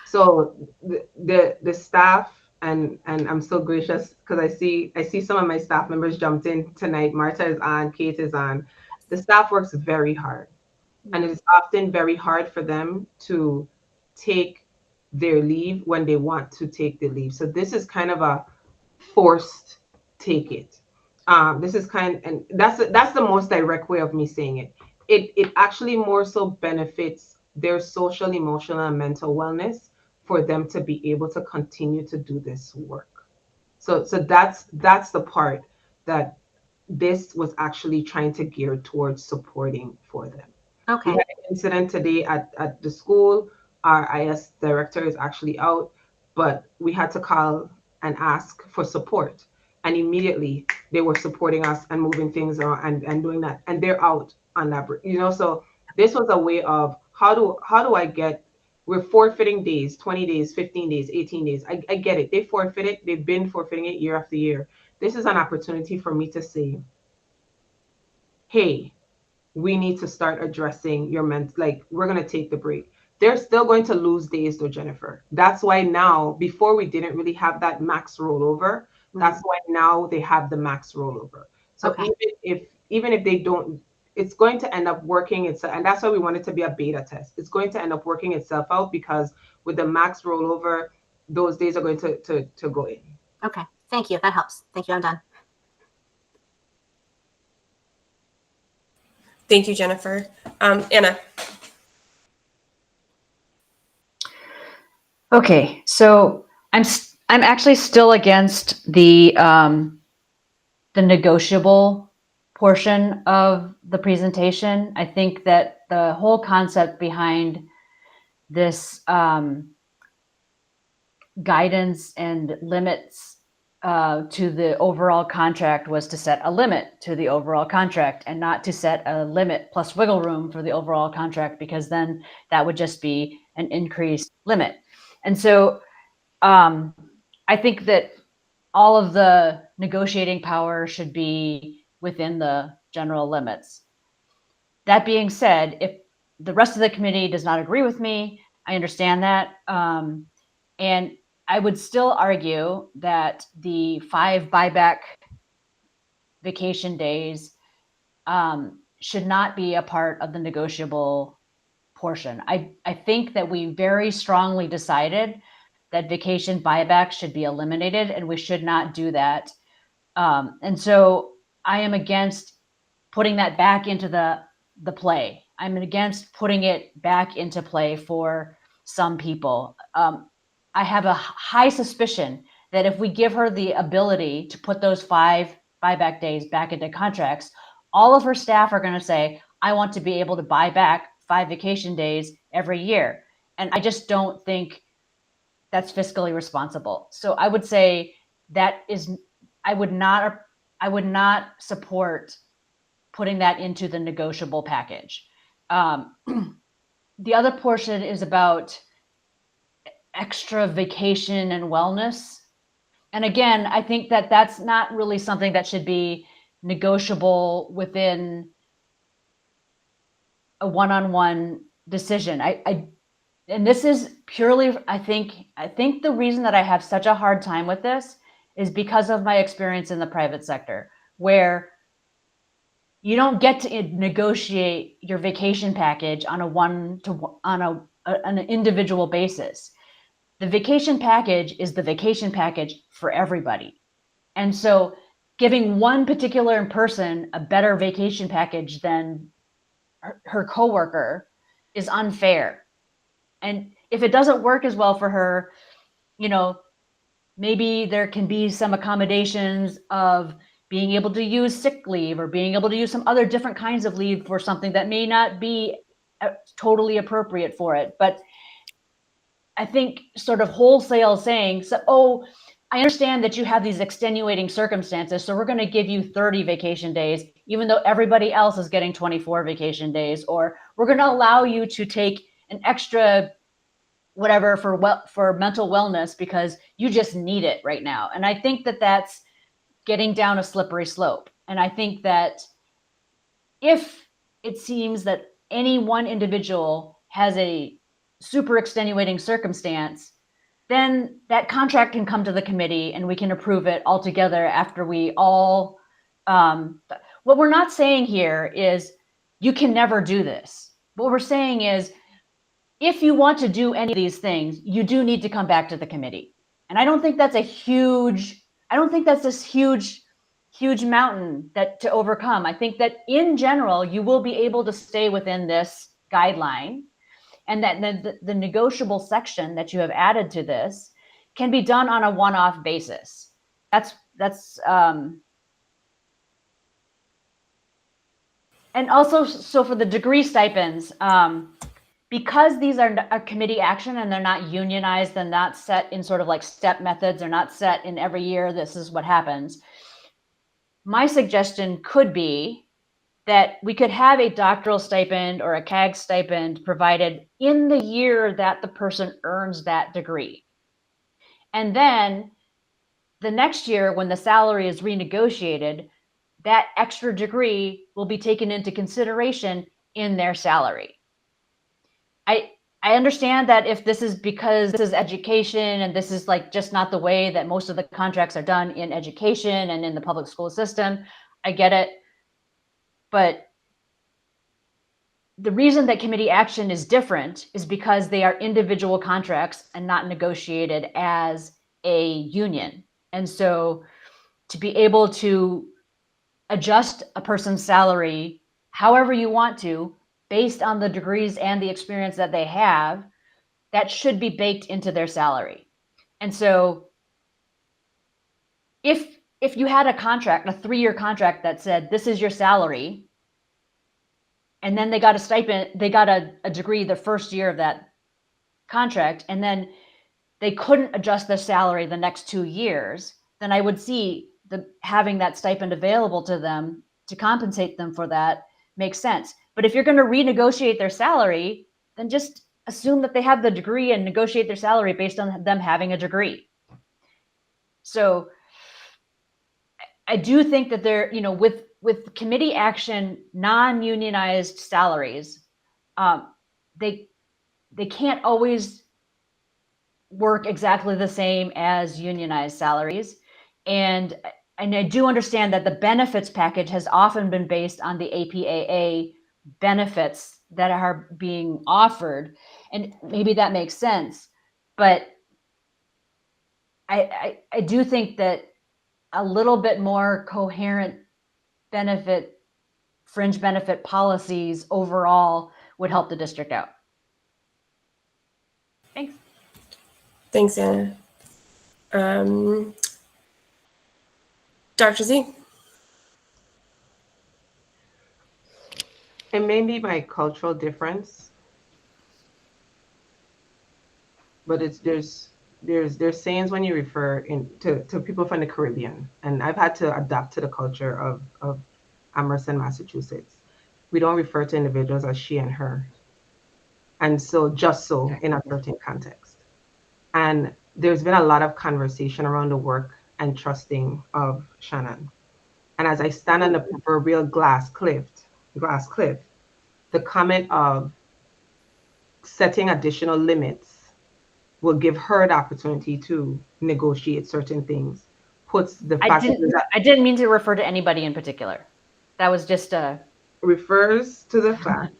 So the staff, and I'm so gracious because I see some of my staff members jumped in tonight. Marta is on, Kate is on. The staff works very hard. And it is often very hard for them to take their leave when they want to take the leave. So this is kind of a forced take it. This is and that's the most direct way of me saying it. It actually more so benefits their social, emotional, and mental wellness for them to be able to continue to do this work. So that's the part that this was actually trying to gear towards supporting for them. Okay. We had an incident today at the school. Our IS director is actually out, but we had to call and ask for support. And immediately they were supporting us and moving things on and doing that. And they're out on that, so this was a way of how do I get, we're forfeiting days, 20 days, 15 days, 18 days. I get it. They forfeit it. They've been forfeiting it year after year. This is an opportunity for me to say, hey, we need to start addressing your we're going to take the break. They're still going to lose days though, Jennifer. That's why now, before we didn't really have that max rollover. That's why now they have the max rollover. So even if they don't, it's going to end up working itself. And that's why we want it to be a beta test. It's going to end up working itself out, because with the max rollover, those days are going to go in. Okay, thank you. That helps. Thank you. I'm done. Thank you, Jennifer. Anna. Okay, so I'm actually still against the negotiable portion of the presentation. I think that the whole concept behind this guidance and limits to the overall contract was to set a limit to the overall contract, and not to set a limit plus wiggle room for the overall contract, because then that would just be an increased limit. And so I think that all of the negotiating power should be within the general limits. That being said, if the rest of the committee does not agree with me, I understand that. And I would still argue that the 5 buyback vacation days should not be a part of the negotiable portion. I think that we very strongly decided that vacation buyback should be eliminated, and we should not do that. And so I am against putting that back into the play. I'm against putting it back into play for some people. I have a high suspicion that if we give her the ability to put those 5 buyback days back into contracts, all of her staff are going to say, I want to be able to buy back 5 vacation days every year. And I just don't think that's fiscally responsible. So I would say that is, I would not support putting that into the negotiable package. The other portion is about extra vacation and wellness. And again, I think that that's not really something that should be negotiable within a one-on-one decision. And this is purely, I think the reason that I have such a hard time with this is because of my experience in the private sector, where you don't get to negotiate your vacation package on an individual basis. The vacation package is the vacation package for everybody. And so giving one particular person a better vacation package than her coworker is unfair. And if it doesn't work as well for her, maybe there can be some accommodations of being able to use sick leave, or being able to use some other different kinds of leave for something that may not be totally appropriate for it. But I think sort of wholesale saying, so, I understand that you have these extenuating circumstances, so we're going to give you 30 vacation days, even though everybody else is getting 24 vacation days, or we're going to allow you to take an extra whatever for mental wellness because you just need it right now. And I think that that's getting down a slippery slope. And I think that if it seems that any one individual has a super extenuating circumstance, then that contract can come to the committee and we can approve it all together after we all, what we're not saying here is you can never do this. What we're saying is, if you want to do any of these things, you do need to come back to the committee. And I don't think that's this huge mountain to overcome. I think that in general, you will be able to stay within this guideline, and that the negotiable section that you have added to this can be done on a one-off basis. And also, so for the degree stipends, because these are a committee action and they're not unionized, they're not set in sort of like step methods, they're not set in every year, this is what happens. My suggestion could be that we could have a doctoral stipend or a CAG stipend provided in the year that the person earns that degree. And then the next year, when the salary is renegotiated, that extra degree will be taken into consideration in their salary. I understand that if this is because this is education and this is like just not the way that most of the contracts are done in education and in the public school system, I get it. But the reason that committee action is different is because they are individual contracts and not negotiated as a union. And so to be able to adjust a person's salary however you want to, based on the degrees and the experience that they have, that should be baked into their salary. And so if you had a contract, a 3-year contract that said, this is your salary, and then they got a stipend, they got a degree the first year of that contract, and then they couldn't adjust their salary the next 2 years, then I would see having that stipend available to them to compensate them for that makes sense. But if you're going to renegotiate their salary, then just assume that they have the degree and negotiate their salary based on them having a degree. So I do think that there, with committee action, non-unionized salaries, they can't always work exactly the same as unionized salaries. And I do understand that the benefits package has often been based on the APAA benefits that are being offered. And maybe that makes sense. But I do think that a little bit more coherent fringe benefit policies overall would help the district out. Thanks. Thanks, Anna. Dr. Z? It may be my cultural difference, but there's sayings when you refer to people from the Caribbean, and I've had to adapt to the culture of Amherst and Massachusetts. We don't refer to individuals as she and her, and so just so in a certain context. And there's been a lot of conversation around the work and trusting of Shannon. And as I stand on the proverbial glass cliff, the comment of setting additional limits will give her the opportunity to negotiate certain things. Puts the fact I didn't mean to refer to anybody in particular. That was just refers to the fact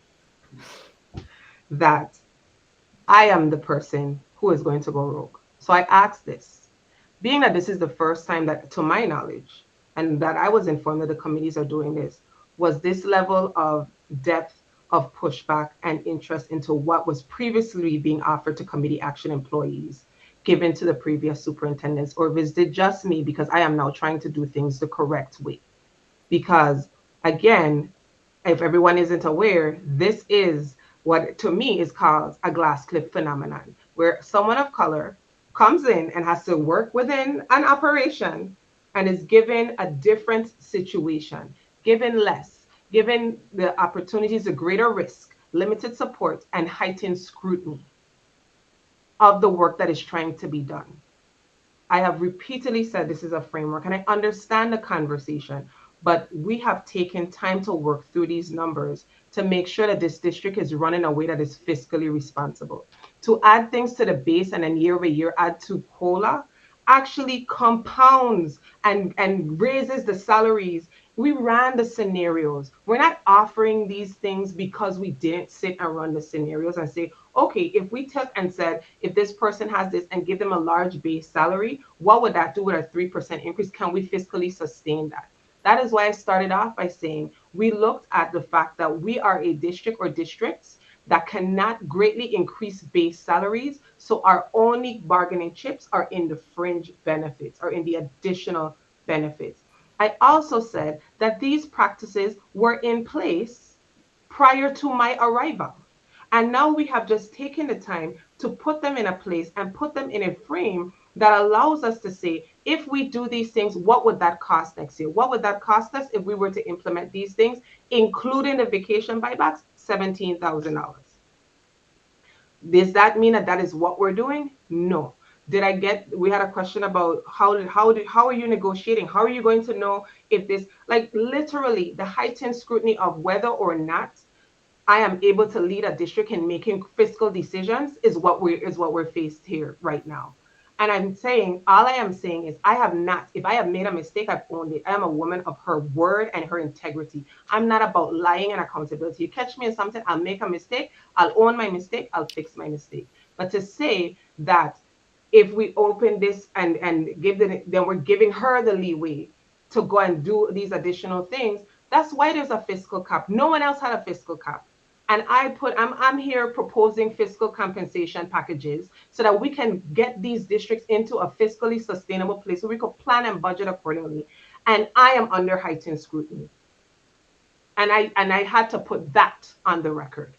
that I am the person who is going to go rogue. So I ask this, being that this is the first time that, to my knowledge, and that I was informed that the committees are doing this, was this level of depth of pushback and interest into what was previously being offered to committee action employees given to the previous superintendents, or is it just me because I am now trying to do things the correct way? Because again, if everyone isn't aware, this is what to me is called a glass cliff phenomenon, where someone of color comes in and has to work within an operation and is given a different situation, given less, given the opportunities of greater risk, limited support, and heightened scrutiny of the work that is trying to be done. I have repeatedly said this is a framework, and I understand the conversation, but we have taken time to work through these numbers to make sure that this district is run in a way that is fiscally responsible. To add things to the base and then year over year add to COLA actually compounds and raises the salaries. We ran the scenarios. We're not offering these things because we didn't sit and run the scenarios and say, okay, if we took and said, if this person has this and give them a large base salary, what would that do with a 3% increase? Can we fiscally sustain that? That is why I started off by saying we looked at the fact that we are a district or districts that cannot greatly increase base salaries. So our only bargaining chips are in the fringe benefits or in the additional benefits. I also said that these practices were in place prior to my arrival. And now we have just taken the time to put them in a place and put them in a frame that allows us to say, if we do these things, what would that cost next year? What would that cost us if we were to implement these things, including the vacation buybacks? $17,000. Does that mean that is what we're doing? No. We had a question about how are you negotiating? How are you going to know if this, like literally the heightened scrutiny of whether or not I am able to lead a district in making fiscal decisions is what we're faced here right now. And I'm saying, all I am saying is I have not, if I have made a mistake, I've owned it. I am a woman of her word and her integrity. I'm not about lying and accountability. You catch me in something, I'll make a mistake, I'll own my mistake, I'll fix my mistake. But to say that if we open this and give then we're giving her the leeway to go and do these additional things, that's why there's a fiscal cap. No one else had a fiscal cap. And I'm here proposing fiscal compensation packages so that we can get these districts into a fiscally sustainable place so we could plan and budget accordingly. And I am under heightened scrutiny. And I had to put that on the record.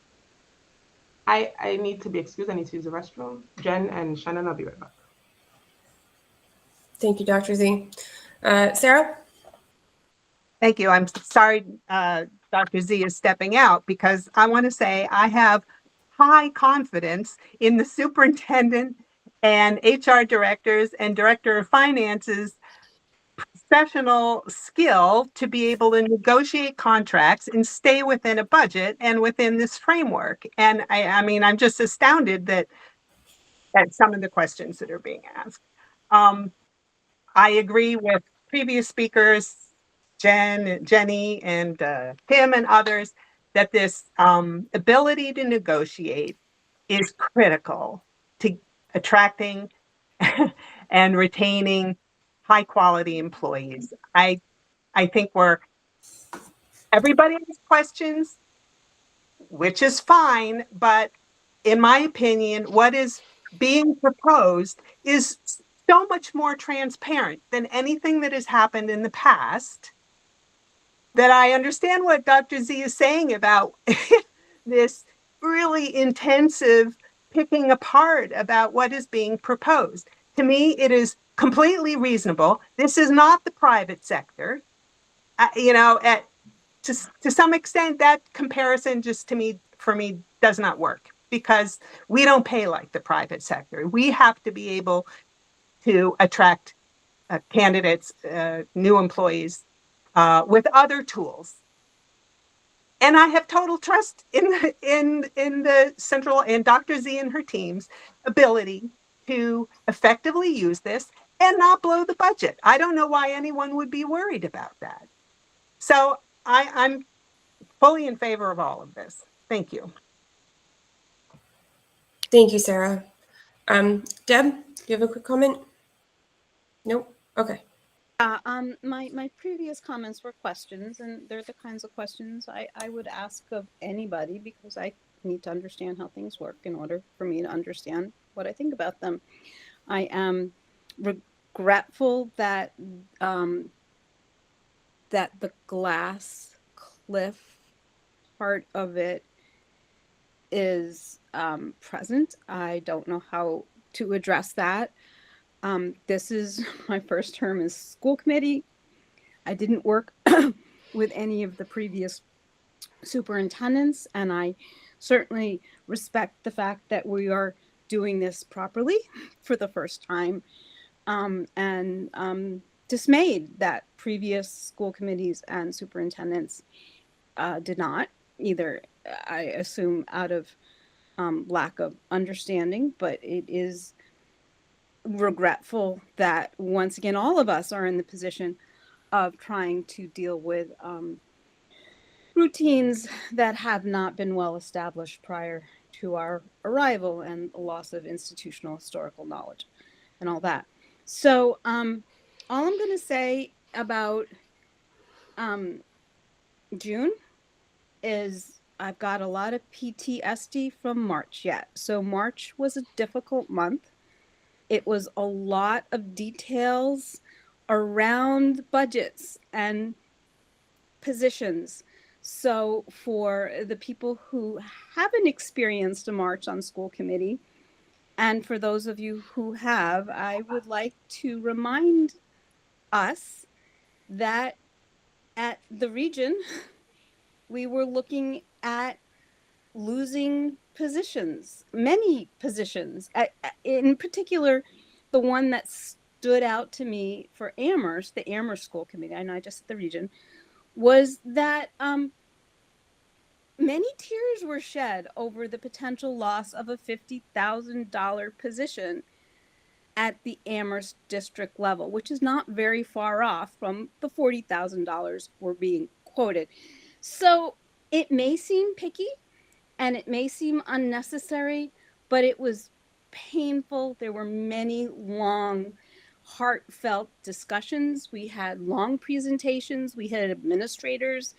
I need to be excused. I need to use the restroom. Jen and Shannon, I'll be right back. Thank you, Dr. Z. Sarah? Thank you. I'm sorry Dr. Z is stepping out because I want to say I have high confidence in the superintendent and HR directors and director of finance's professional skill to be able to negotiate contracts and stay within a budget and within this framework. And I mean, I'm just astounded that at some of the questions that are being asked. I agree with previous speakers, Jenny, and Tim and others, that this ability to negotiate is critical to attracting and retaining high quality employees. I think everybody has questions, which is fine, but in my opinion, what is being proposed is so much more transparent than anything that has happened in the past, that I understand what Dr. Z is saying about this really intensive picking apart about what is being proposed. To me, it is completely reasonable. This is not the private sector. To some extent, that comparison just for me, does not work because we don't pay like the private sector. We have to be able to attract candidates, new employees with other tools. And I have total trust in the central and Dr. Z and her team's ability to effectively use this and not blow the budget. I don't know why anyone would be worried about that. So I'm fully in favor of all of this. Thank you. Thank you, Sarah. Deb, do you have a quick comment? Nope. Okay. My previous comments were questions, and they're the kinds of questions I would ask of anybody because I need to understand how things work in order for me to understand what I think about them. I am regretful that that the glass cliff part of it is present. I don't know how to address that. This is my first term as school committee. I didn't work with any of the previous superintendents, and I certainly respect the fact that we are doing this properly for the first time, and dismayed that previous school committees and superintendents did not, either, I assume, out of lack of understanding, but it is regretful that once again all of us are in the position of trying to deal with routines that have not been well established prior to our arrival and loss of institutional historical knowledge and all that. So all I'm going to say about June is I've got a lot of PTSD from March yet. So March was a difficult month. It was a lot of details around budgets and positions. So for the people who haven't experienced a March on school committee, and for those of you who have, I would like to remind us that at the region, we were looking at losing positions, many positions. In particular, the one that stood out to me for Amherst, the Amherst School Committee, I know I just said the region, was that many tears were shed over the potential loss of a $50,000 position at the Amherst district level, which is not very far off from the $40,000 we're being quoted. So it may seem picky and it may seem unnecessary, but it was painful. There were many long, heartfelt discussions. We had long presentations. We had administrators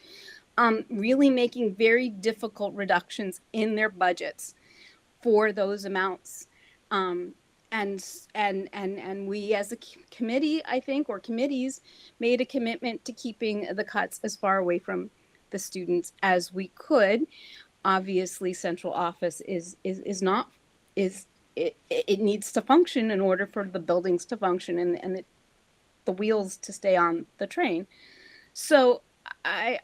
really making very difficult reductions in their budgets for those amounts. And we as a committee, I think, or committees, made a commitment to keeping the cuts as far away from the students as we could. Obviously, central office is not is it needs to function in order for the buildings to function and the wheels to stay on the train. So I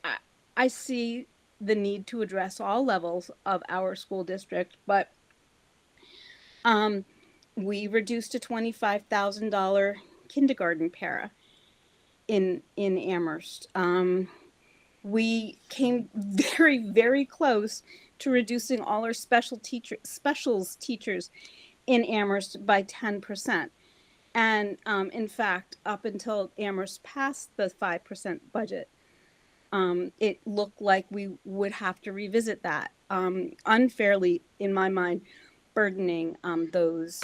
see the need to address all levels of our school district, but we reduced a $25,000 kindergarten para in Amherst. We came very, very close to reducing all our specials teachers in Amherst by 10%. And in fact, up until Amherst passed the 5% budget, it looked like we would have to revisit that, unfairly, in my mind, burdening those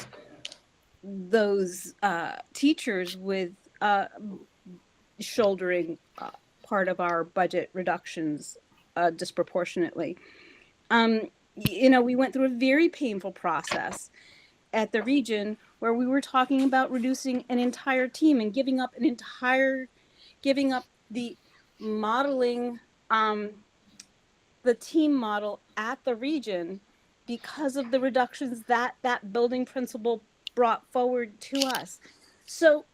teachers with shouldering part of our budget reductions disproportionately. We went through a very painful process at the region where we were talking about reducing an entire team and giving up the modeling, the team model at the region because of the reductions that building principal brought forward to us. So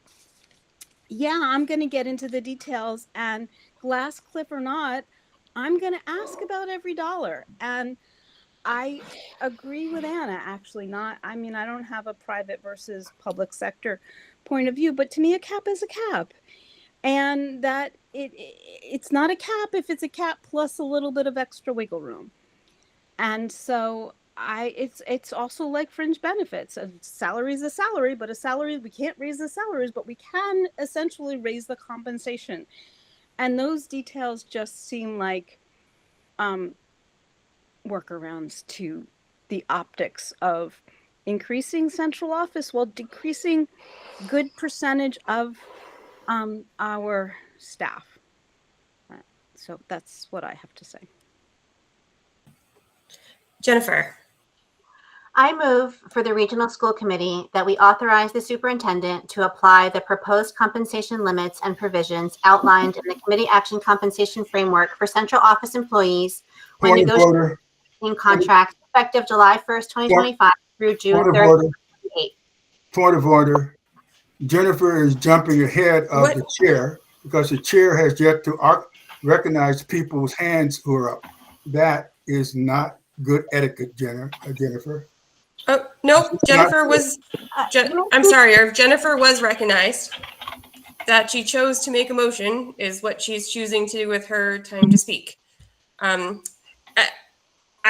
yeah, I'm going to get into the details, and glass cliff or not, I'm going to ask about every dollar. And I agree with Anna, actually. I don't have a private versus public sector point of view, but to me, a cap is a cap. And that it's not a cap if it's a cap plus a little bit of extra wiggle room. And so it's also like fringe benefits. A salary is a salary, but a salary, we can't raise the salaries, but we can essentially raise the compensation. And those details just seem like workarounds to the optics of increasing central office while decreasing good percentage of our staff. So that's what I have to say. Jennifer. I move for the Regional School Committee that we authorize the superintendent to apply the proposed compensation limits and provisions outlined in the committee action compensation framework for central office employees when negotiating contracts effective July 1st, 2025 through June 3rd, 2028. Point of order. Jennifer is jumping ahead of the chair because the chair has yet to recognize people's hands who are up. That is not good etiquette, Jennifer. Oh, no, Jennifer was, I'm sorry, Jennifer was recognized. That she chose to make a motion is what she's choosing to do with her time to speak. I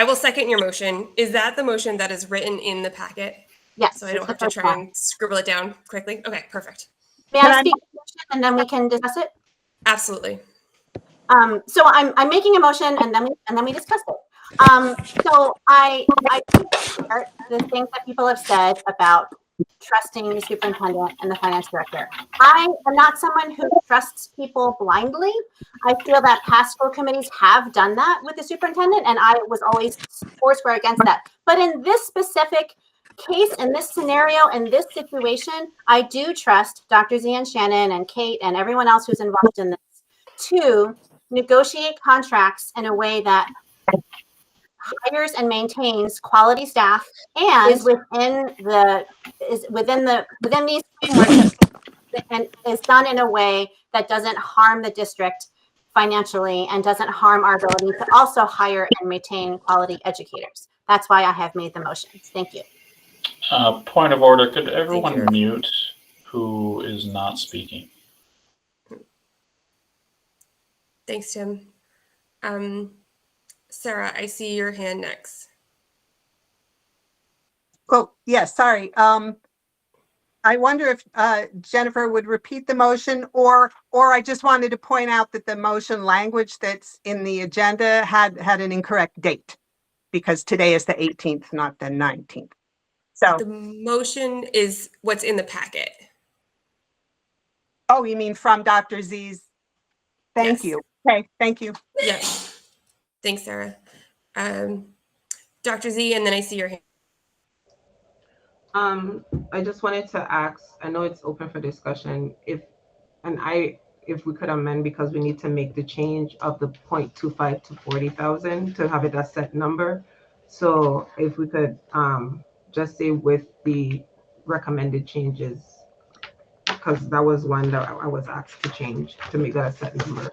will second your motion. Is that the motion that is written in the packet? Yes. So I don't have to try and scribble it down quickly. Okay, perfect. May I speak to the motion and then we can discuss it? Absolutely. So I'm making a motion and then we discuss it. So I the things that people have said about trusting the superintendent and the finance director. I am not someone who trusts people blindly. I feel that past school committees have done that with the superintendent, and I was always foursquare against that. But in this specific case, in this scenario, in this situation, I do trust Dr. Zian Shannon and Kate and everyone else who's involved in this to negotiate contracts in a way that hires and maintains quality staff and is within these frameworks and is done in a way that doesn't harm the district financially and doesn't harm our ability to also hire and maintain quality educators. That's why I have made the motions. Thank you. Point of order, could everyone mute who is not speaking? Thanks, Tim. Sarah, I see your hand next. Oh, yes, sorry. I wonder if Jennifer would repeat the motion, or I just wanted to point out that the motion language that's in the agenda had an incorrect date, because today is the 18th, not the 19th. So The motion is what's in the packet. oh, you mean from Dr. Z's? Thank Yes. you. Okay, thank you. Yeah. Thanks, Sarah. Dr. Z, and then I see your hand. I just wanted to ask, I know it's open for discussion, if we could amend, because we need to make the change of the 0.25 to 40,000 to have it a set number. So if we could just say with the recommended changes, because that was one that I was asked to change to make that a set number.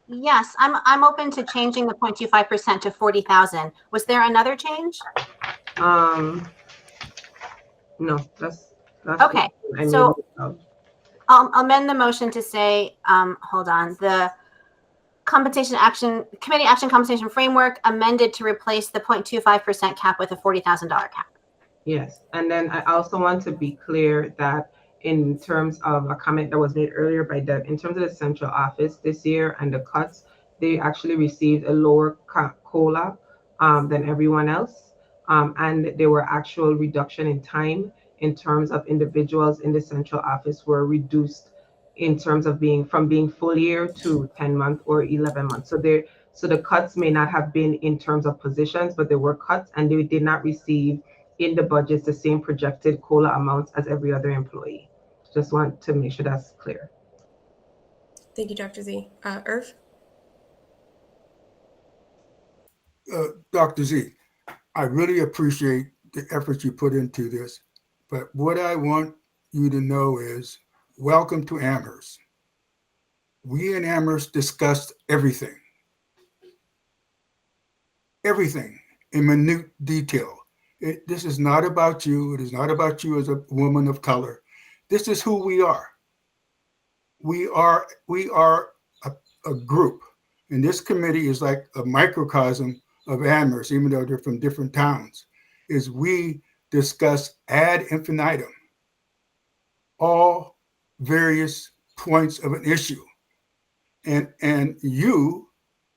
Yes, I'm open to changing the 0.25% to 40,000. Was there another change? No, that's Okay, so I'll amend the motion to say, hold on, the committee action compensation framework amended to replace the 0.25% cap with a $40,000 cap. Yes, and then I also want to be clear that in terms of a comment that was made earlier by Deb, in terms of the central office this year and the cuts, they actually received a lower COLA than everyone else. And there were actual reduction in time in terms of individuals in the central office were reduced in terms of being full year to 10 months or 11 months. So the cuts may not have been in terms of positions, but there were cuts, and they did not receive in the budgets the same projected COLA amounts as every other employee. Just want to make sure that's clear. Thank you, Dr. Z. Irv? Dr. Z, I really appreciate the effort you put into this, but what I want you to know is welcome to Amherst. We in Amherst discussed everything in minute detail. This is not about you. It is not about you as a woman of color. This is who we are. We are a group, and this committee is like a microcosm of Amherst, even though they're from different towns. Is we discuss ad infinitum all various points of an issue, and you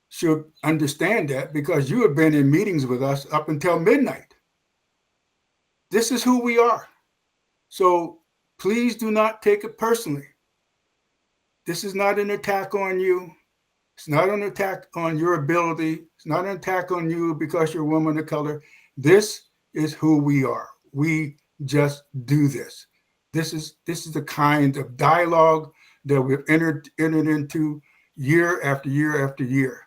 should understand that because you have been in meetings with us up until midnight. This is who we are. So please do not take it personally. This is not an attack on you. It's not an attack on your ability. It's not an attack on you because you're a woman of color. This is who we are. We just do this. This is the kind of dialogue that we've entered into year after year after year.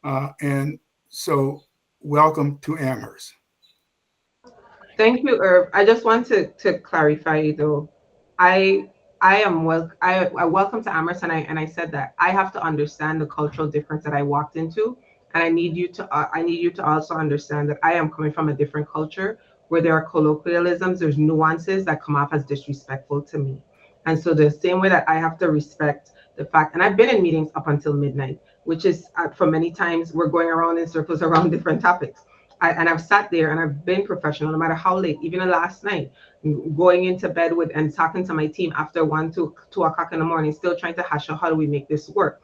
And so welcome to Amherst. Thank you, Irv. I just want to clarify though. I welcome to Amherst, and I said that I have to understand the cultural difference that I walked into, and I need you to also understand that I am coming from a different culture where there are colloquialisms, there's nuances that come off as disrespectful to me, and so the same way that I have to respect the fact, and I've been in meetings up until midnight, which is for many times we're going around in circles around different topics. And I've sat there and I've been professional no matter how late, even last night, going into bed with and talking to my team after 1 to 2 o'clock in the morning, still trying to hash out how do we make this work.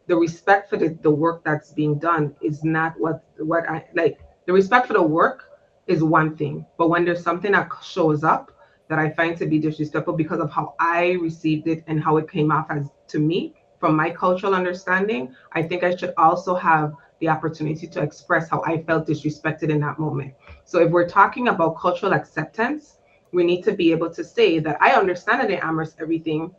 The respect for the work that's being done is not what I like. The respect for the work is one thing, but when there's something that shows up that I find to be disrespectful because of how I received it and how it came off as to me from my cultural understanding, I think I should also have the opportunity to express how I felt disrespected in that moment. So if we're talking about cultural acceptance, we need to be able to say that I understand that in Amherst everything,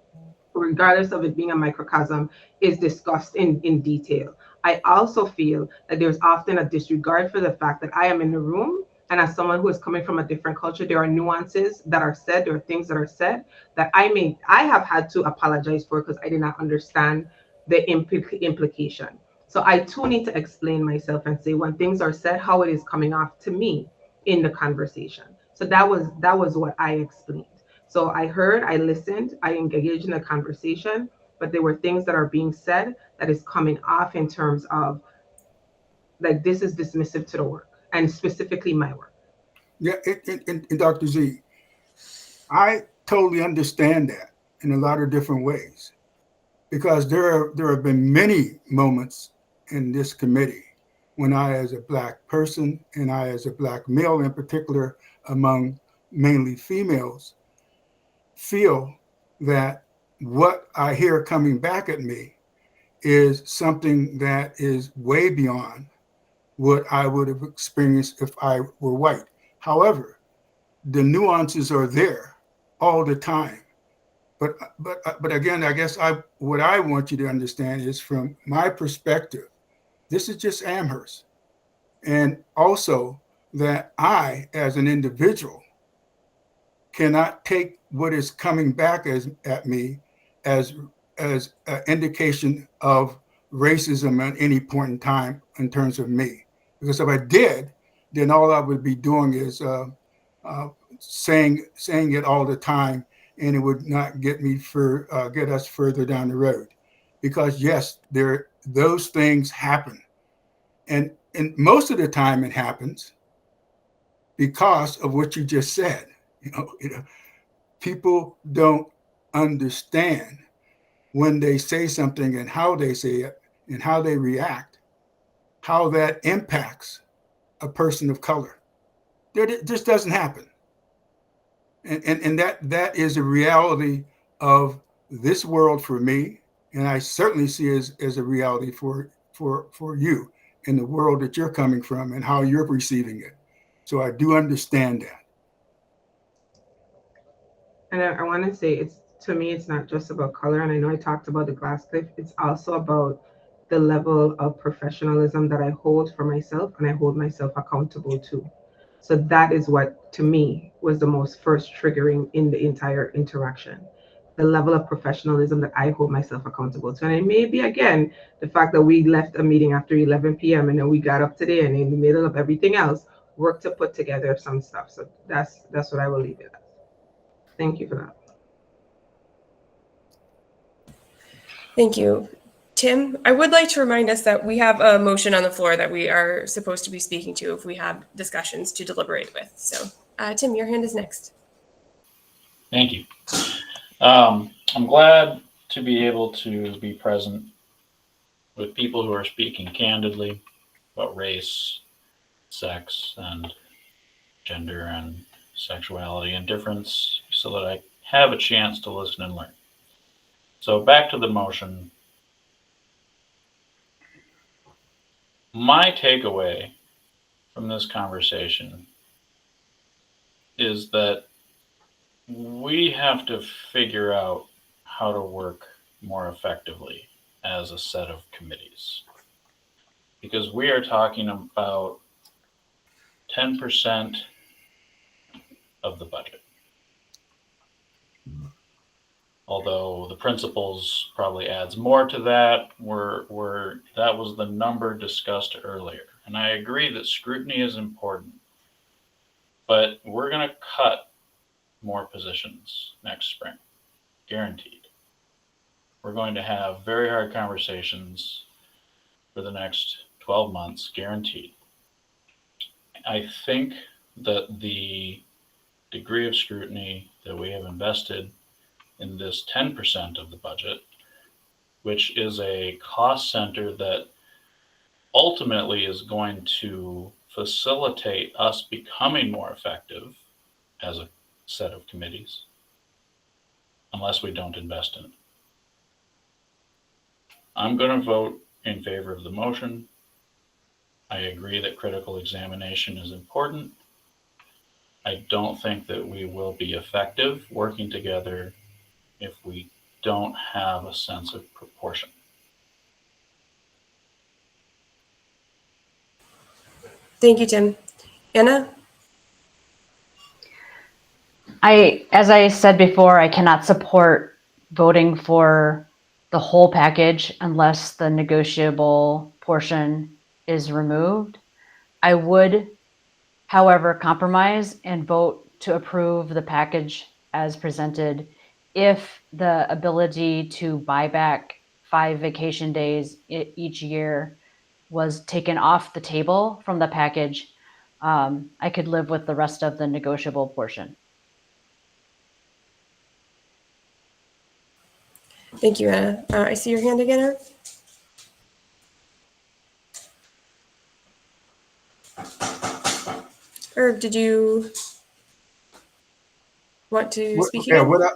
regardless of it being a microcosm, is discussed in detail. I also feel that there's often a disregard for the fact that I am in the room, and as someone who is coming from a different culture, there are nuances that are said, there are things that are said that I have had to apologize for because I did not understand the implication. So I too need to explain myself and say when things are said, how it is coming off to me in the conversation. So that was what I explained. So I heard, I listened, I engaged in a conversation, but there were things that are being said that is coming off in terms of like this is dismissive to the work and specifically my work. Yeah, and Dr. Z, I totally understand that in a lot of different ways, because there have been many moments in this committee when I, as a Black person, and I, as a Black male in particular, among mainly females, feel that what I hear coming back at me is something that is way beyond what I would have experienced if I were white. However, the nuances are there all the time. But again, I guess what I want you to understand is, from my perspective, this is just Amherst. And also that I, as an individual, cannot take what is coming back at me as an indication of racism at any point in time in terms of me. Because if I did, then all I would be doing is saying it all the time, and it would not get us further down the road. Because yes, those things happen, and most of the time it happens because of what you just said. People don't understand when they say something and how they say it and how they react, how that impacts a person of color. It just doesn't happen. And that is a reality of this world for me. And I certainly see it as a reality for you in the world that you're coming from and how you're receiving it. So I do understand that. And I want to say, to me, it's not just about color. And I know I talked about the glass cliff. It's also about the level of professionalism that I hold for myself and I hold myself accountable to. So that is what, to me, was the most first triggering in the entire interaction. The level of professionalism that I hold myself accountable to. And it may be, again, the fact that we left a meeting after 11 p.m. and then we got up today and in the middle of everything else, worked to put together some stuff. So that's what I will leave it at. Thank you for that. Thank you. Tim, I would like to remind us that we have a motion on the floor that we are supposed to be speaking to if we have discussions to deliberate with. So, Tim, your hand is next. Thank you. I'm glad to be able to be present with people who are speaking candidly about race, sex, and gender and sexuality and difference, so that I have a chance to listen and learn. So back to the motion. My takeaway from this conversation is that we have to figure out how to work more effectively as a set of committees. Because we are talking about 10% of the budget. Although the principals probably adds more to that, that was the number discussed earlier. And I agree that scrutiny is important, but we're going to cut more positions next spring, guaranteed. We're going to have very hard conversations for the next 12 months, guaranteed. I think that the degree of scrutiny that we have invested in this 10% of the budget, which is a cost center that ultimately is going to facilitate us becoming more effective as a set of committees, unless we don't invest in it. I'm going to vote in favor of the motion. I agree that critical examination is important. I don't think that we will be effective working together if we don't have a sense of proportion. Thank you, Tim. Anna? As I said before, I cannot support voting for the whole package unless the negotiable portion is removed. I would, however, compromise and vote to approve the package as presented if the ability to buy back 5 vacation days each year was taken off the table from the package. I could live with the rest of the negotiable portion. Thank you, Anna. I see your hand again, Irv. Irv, did you want to speak Yeah, again?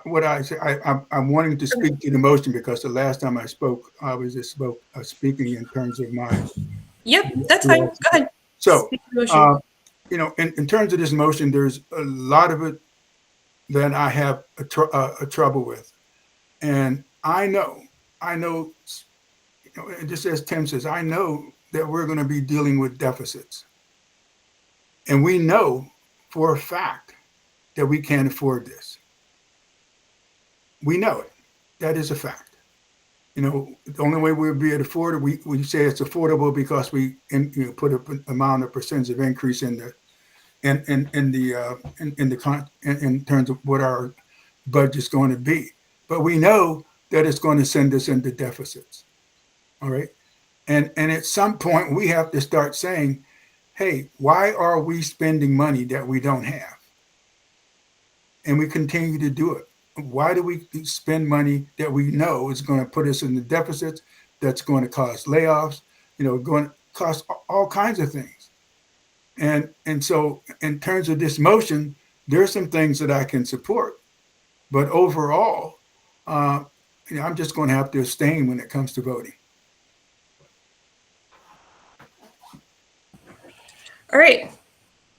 what I say, I'm wanting to speak to the motion because the last time I spoke, I was just speaking in terms of my. Yep, that's fine. Go ahead. So, Speak to the motion. you know, in terms of this motion, there's a lot of it that I have a trouble with, and I know, you know, and just as Tim says, I know that we're going to be dealing with deficits, and we know for a fact that we can't afford this. We know it. That is a fact. You know, the only way we'll be able to afford it, we say it's affordable because we put an amount of percentage of increase in the in terms of what our budget's going to be. But we know that it's going to send us into deficits. All right. And at some point we have to start saying, hey, why are we spending money that we don't have? And we continue to do it. Why do we spend money that we know is going to put us in the deficits, that's going to cause layoffs, you know, going to cost all kinds of things? And so in terms of this motion, there's some things that I can support. But overall, you know, I'm just going to have to abstain when it comes to voting. All right.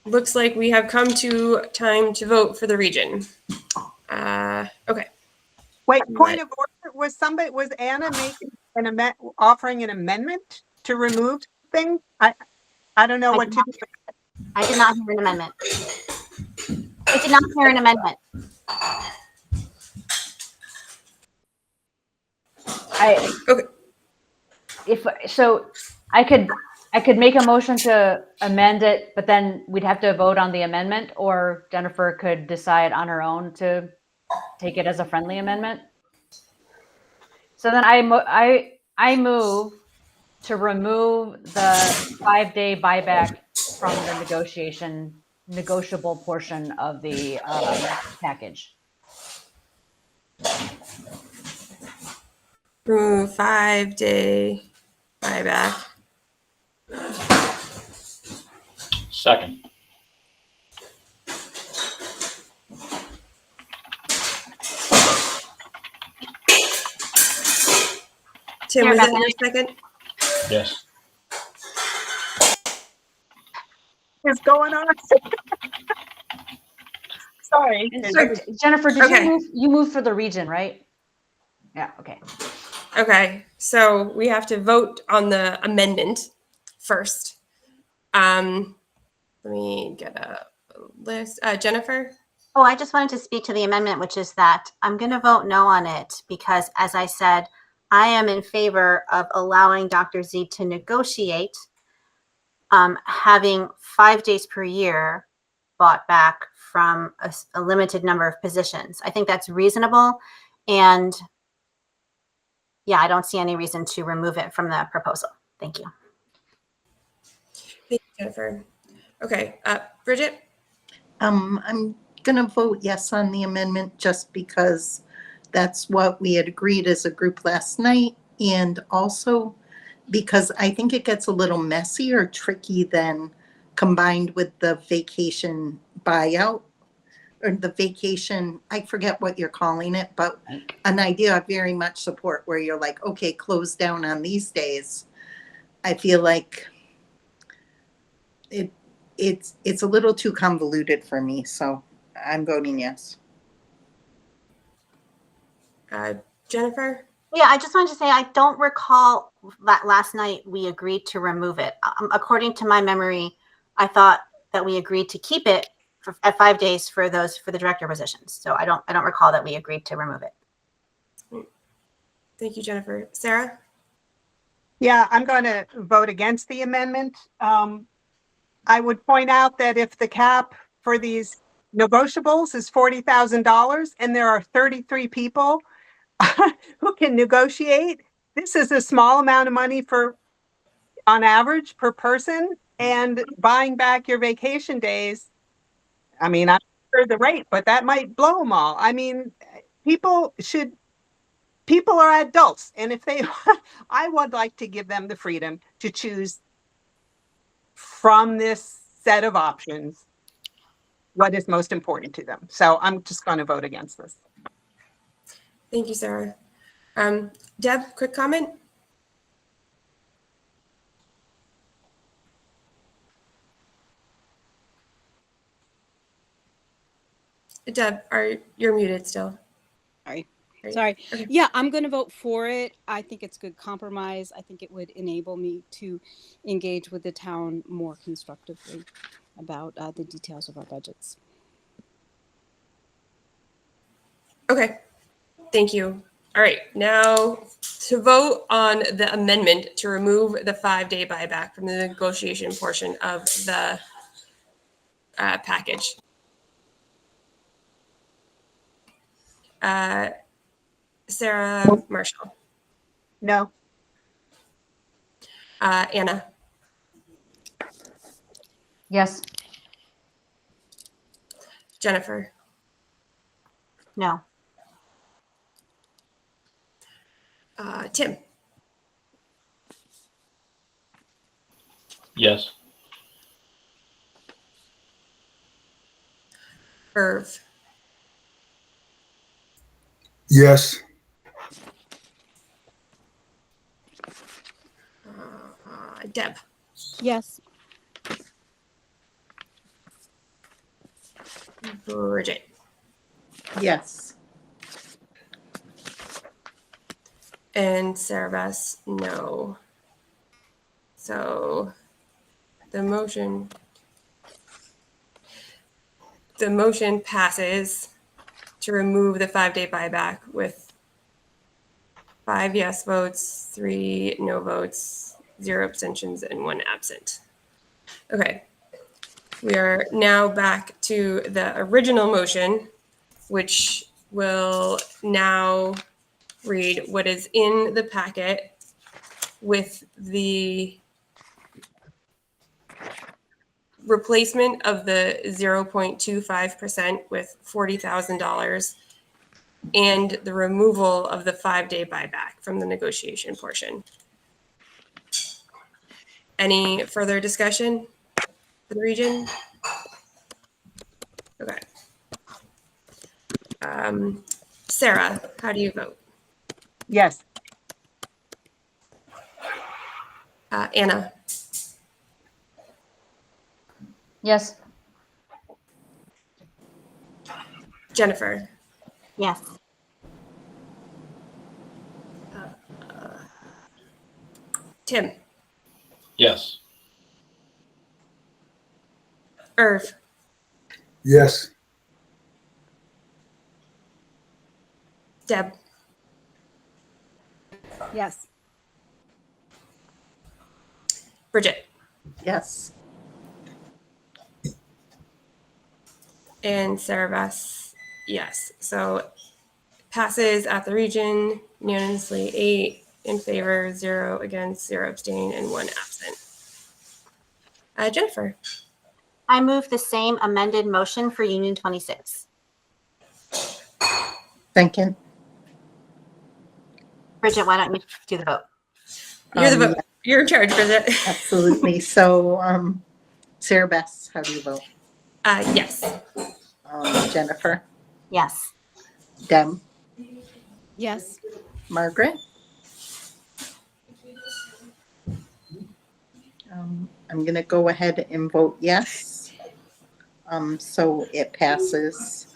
Looks like we have come to time to vote for the region. Okay. Wait, point of order. Was Anna making offering an amendment to remove things? I don't know what to do. I did not hear an amendment. I did not hear an amendment. Okay. If so, I could make a motion to amend it, but then we'd have to vote on the amendment, or Jennifer could decide on her own to take it as a friendly amendment. So then I move to remove the 5-day buyback from the negotiable portion of the package. Remove 5-day buyback. Second. Tim, was that your second? Yes. What's going on? Sorry. So, Jennifer, did Okay. you move for the region, right? Yeah, okay. Okay, so we have to vote on the amendment first. Let me get a list. Jennifer? Oh, I just wanted to speak to the amendment, which is that I'm going to vote no on it because, as I said, I am in favor of allowing Dr. Z to negotiate having 5 days per year bought back from a limited number of positions. I think that's reasonable. And yeah, I don't see any reason to remove it from the proposal. Thank you. Thank you, Jennifer. Okay, Bridget? I'm going to vote yes on the amendment just because that's what we had agreed as a group last night. And also because I think it gets a little messy or tricky then combined with the vacation buyout or the vacation, I forget what you're calling it, but an idea I very much support where you're like, okay, close down on these days. I feel like it's a little too convoluted for me, so I'm voting yes. Jennifer? Yeah, I just wanted to say I don't recall that last night we agreed to remove it. According to my memory, I thought that we agreed to keep it at 5 days for the director positions. So I don't recall that we agreed to remove it. Thank you, Jennifer. Sarah? Yeah, I'm going to vote against the amendment. I would point out that if the cap for these negotiables is $40,000 and there are 33 people who can negotiate, this is a small amount of money on average per person, and buying back your vacation days. I mean, I'm not sure the rate, but that might blow them all. I mean, people should people are adults. And if they, I would like to give them the freedom to choose from this set of options what is most important to them. So I'm just going to vote against this. Thank you, Sarah. Deb, quick comment? Deb, you're muted still. Sorry. Great. Sorry. Okay. Yeah, I'm going to vote for it. I think it's good compromise. I think it would enable me to engage with the town more constructively about the details of our budgets. Okay, thank you. All right, now to vote on the amendment to remove the 5-day buyback from the negotiation portion of the package. Sarah Marshall. No. Anna. Yes. Jennifer. No. Tim. Yes. Irv. Yes. Deb. Yes. Bridget. Yes. And Sarah Bass, no. So the motion passes to remove the 5-day buyback with 5 yes votes, 3 no votes, 0 abstentions, and 1 absent. Okay. We are now back to the original motion, which will now read what is in the packet with the replacement of the 0.25% with $40,000 and the removal of the 5-day buyback from the negotiation portion. Any further discussion for the region? Okay. Sarah, how do you vote? Yes. Anna. Yes. Jennifer. Yes. Tim. Yes. Irv. Yes. Deb. Yes. Bridget. Yes. And Sarah Bass, yes. So passes at the region unanimously, 8 in favor, 0 against, 0 abstaining, and 1 absent. Jennifer. I move the same amended motion for Union 26. Second. Bridget, why don't you do the vote? You're the vote. Yeah, You're in charge, Bridget. absolutely. So, Sarah Bess, how do you vote? Yes. Jennifer, Yes. Deb, Yes. Margaret? I'm going to go ahead and vote yes. So it passes.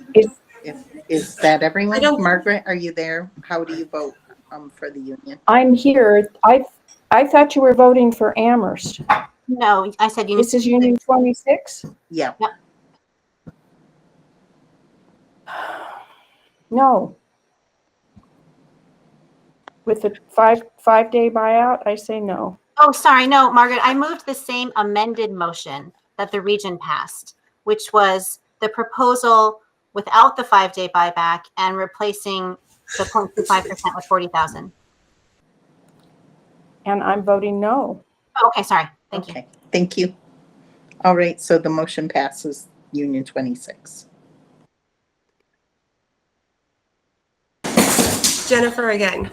Is that everyone? Margaret, are you there? How do you vote for the union? I'm here. I thought you were voting for Amherst. No, I said Union. This is Union 26? Yeah. Yep. No. With the five-day buyout, I say no. Oh, sorry. No, Margaret, I moved the same amended motion that the region passed, which was the proposal without the 5-day buyback and replacing the 0.25% with 40,000. And I'm voting no. Oh, okay, sorry. Thank you. Okay, thank you. All right, so the motion passes Union 26. Jennifer again.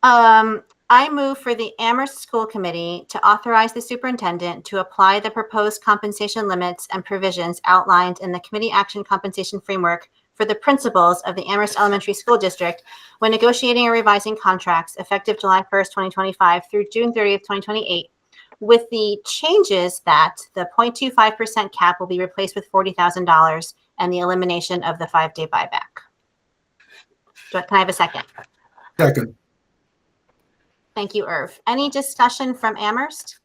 I move for the Amherst School Committee to authorize the superintendent to apply the proposed compensation limits and provisions outlined in the committee action compensation framework for the principals of the Amherst Elementary School District when negotiating or revising contracts effective July 1st, 2025 through June 30th, 2028, with the changes that the 0.25% cap will be replaced with $40,000 and the elimination of the 5-day buyback. Can I have a second? Second. Thank you, Irv. Any discussion from Amherst?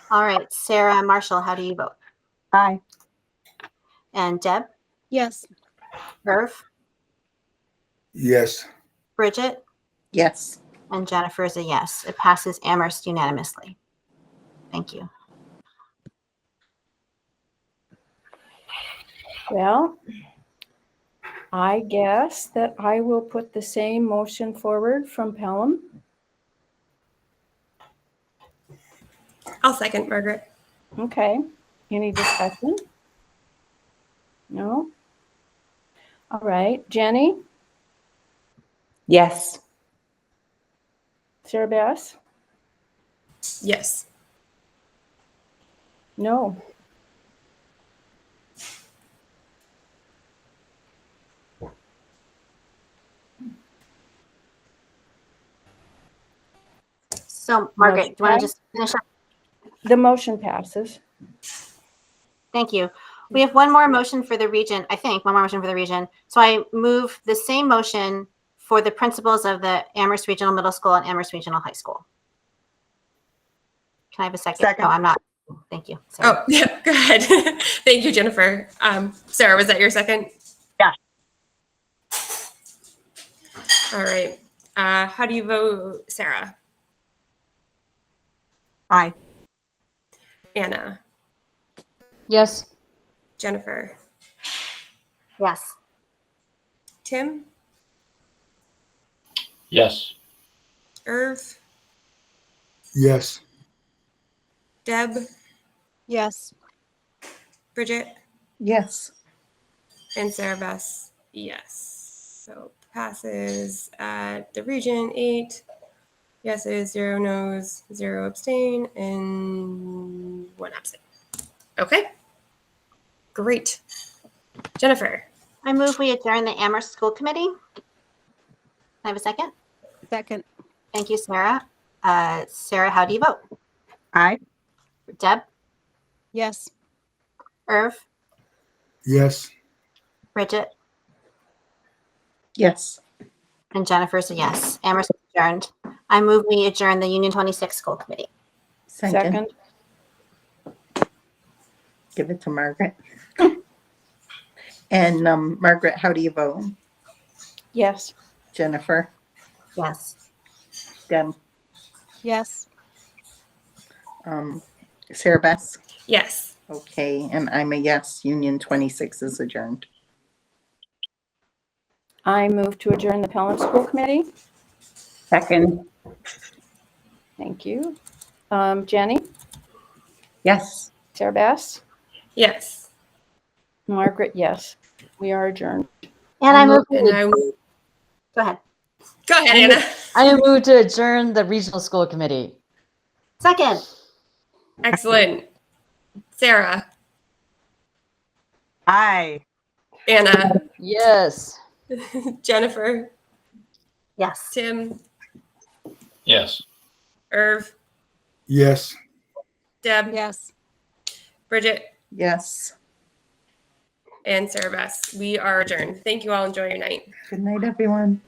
All right, Sarah Marshall, how do you vote? Aye. And Deb? Yes. Irv? Yes. Bridget? Yes. And Jennifer is a yes. It passes Amherst unanimously. Thank you. Well, I guess that I will put the same motion forward from Pelham. I'll second, Margaret. Okay. Any discussion? No? All right. Jenny? Yes. Sarah Bass? Yes. No. So, Margaret, do you want to just finish up? The motion passes. Thank you. We have one more motion for the region, I think, one more motion for the region. So I move the same motion for the principals of the Amherst Regional Middle School and Amherst Regional High School. Can I have a second? Second. Oh, I'm not. Thank you. Sarah. Oh, yeah, go ahead. Thank you, Jennifer. Sarah, was that your second? Yeah. All right. How do you vote, Sarah? Aye. Anna? Yes. Jennifer? Yes. Tim? Yes. Irv? Yes. Deb? Yes. Bridget? Yes. And Sarah Bess? Yes. So passes at the region 8 yeses, 0 no's, 0 abstain, and 1 absent. Okay. Great. Jennifer? I move we adjourn the Amherst School Committee. Can I have a second? Second. Thank you, Sarah. Sarah, how do you vote? Aye. Deb? Yes. Irv? Yes. Bridget? Yes. And Jennifer's a yes. Amherst is adjourned. I move we adjourn the Union 26 School Committee. Second. Give it to Margaret. And Margaret, how do you vote? Yes. Jennifer? Yes. Deb? Yes. Sarah Bess? Yes. Okay, and I'm a yes. Union 26 is adjourned. I move to adjourn the Pelham School Committee. Second. Thank you. Jenny? Yes. Sarah Bass? Yes. Margaret, yes. We are adjourned. And I move. And I will Go ahead. go ahead, Anna. I move to adjourn the regional school committee. Second. Excellent. Sarah, Aye. Anna, Yes. Jennifer, Yes. Tim, Yes. Irv, Yes. Deb, Yes. Bridget, Yes. and Sarah Bess. We are adjourned. Thank you all. Enjoy your night. Good night, everyone.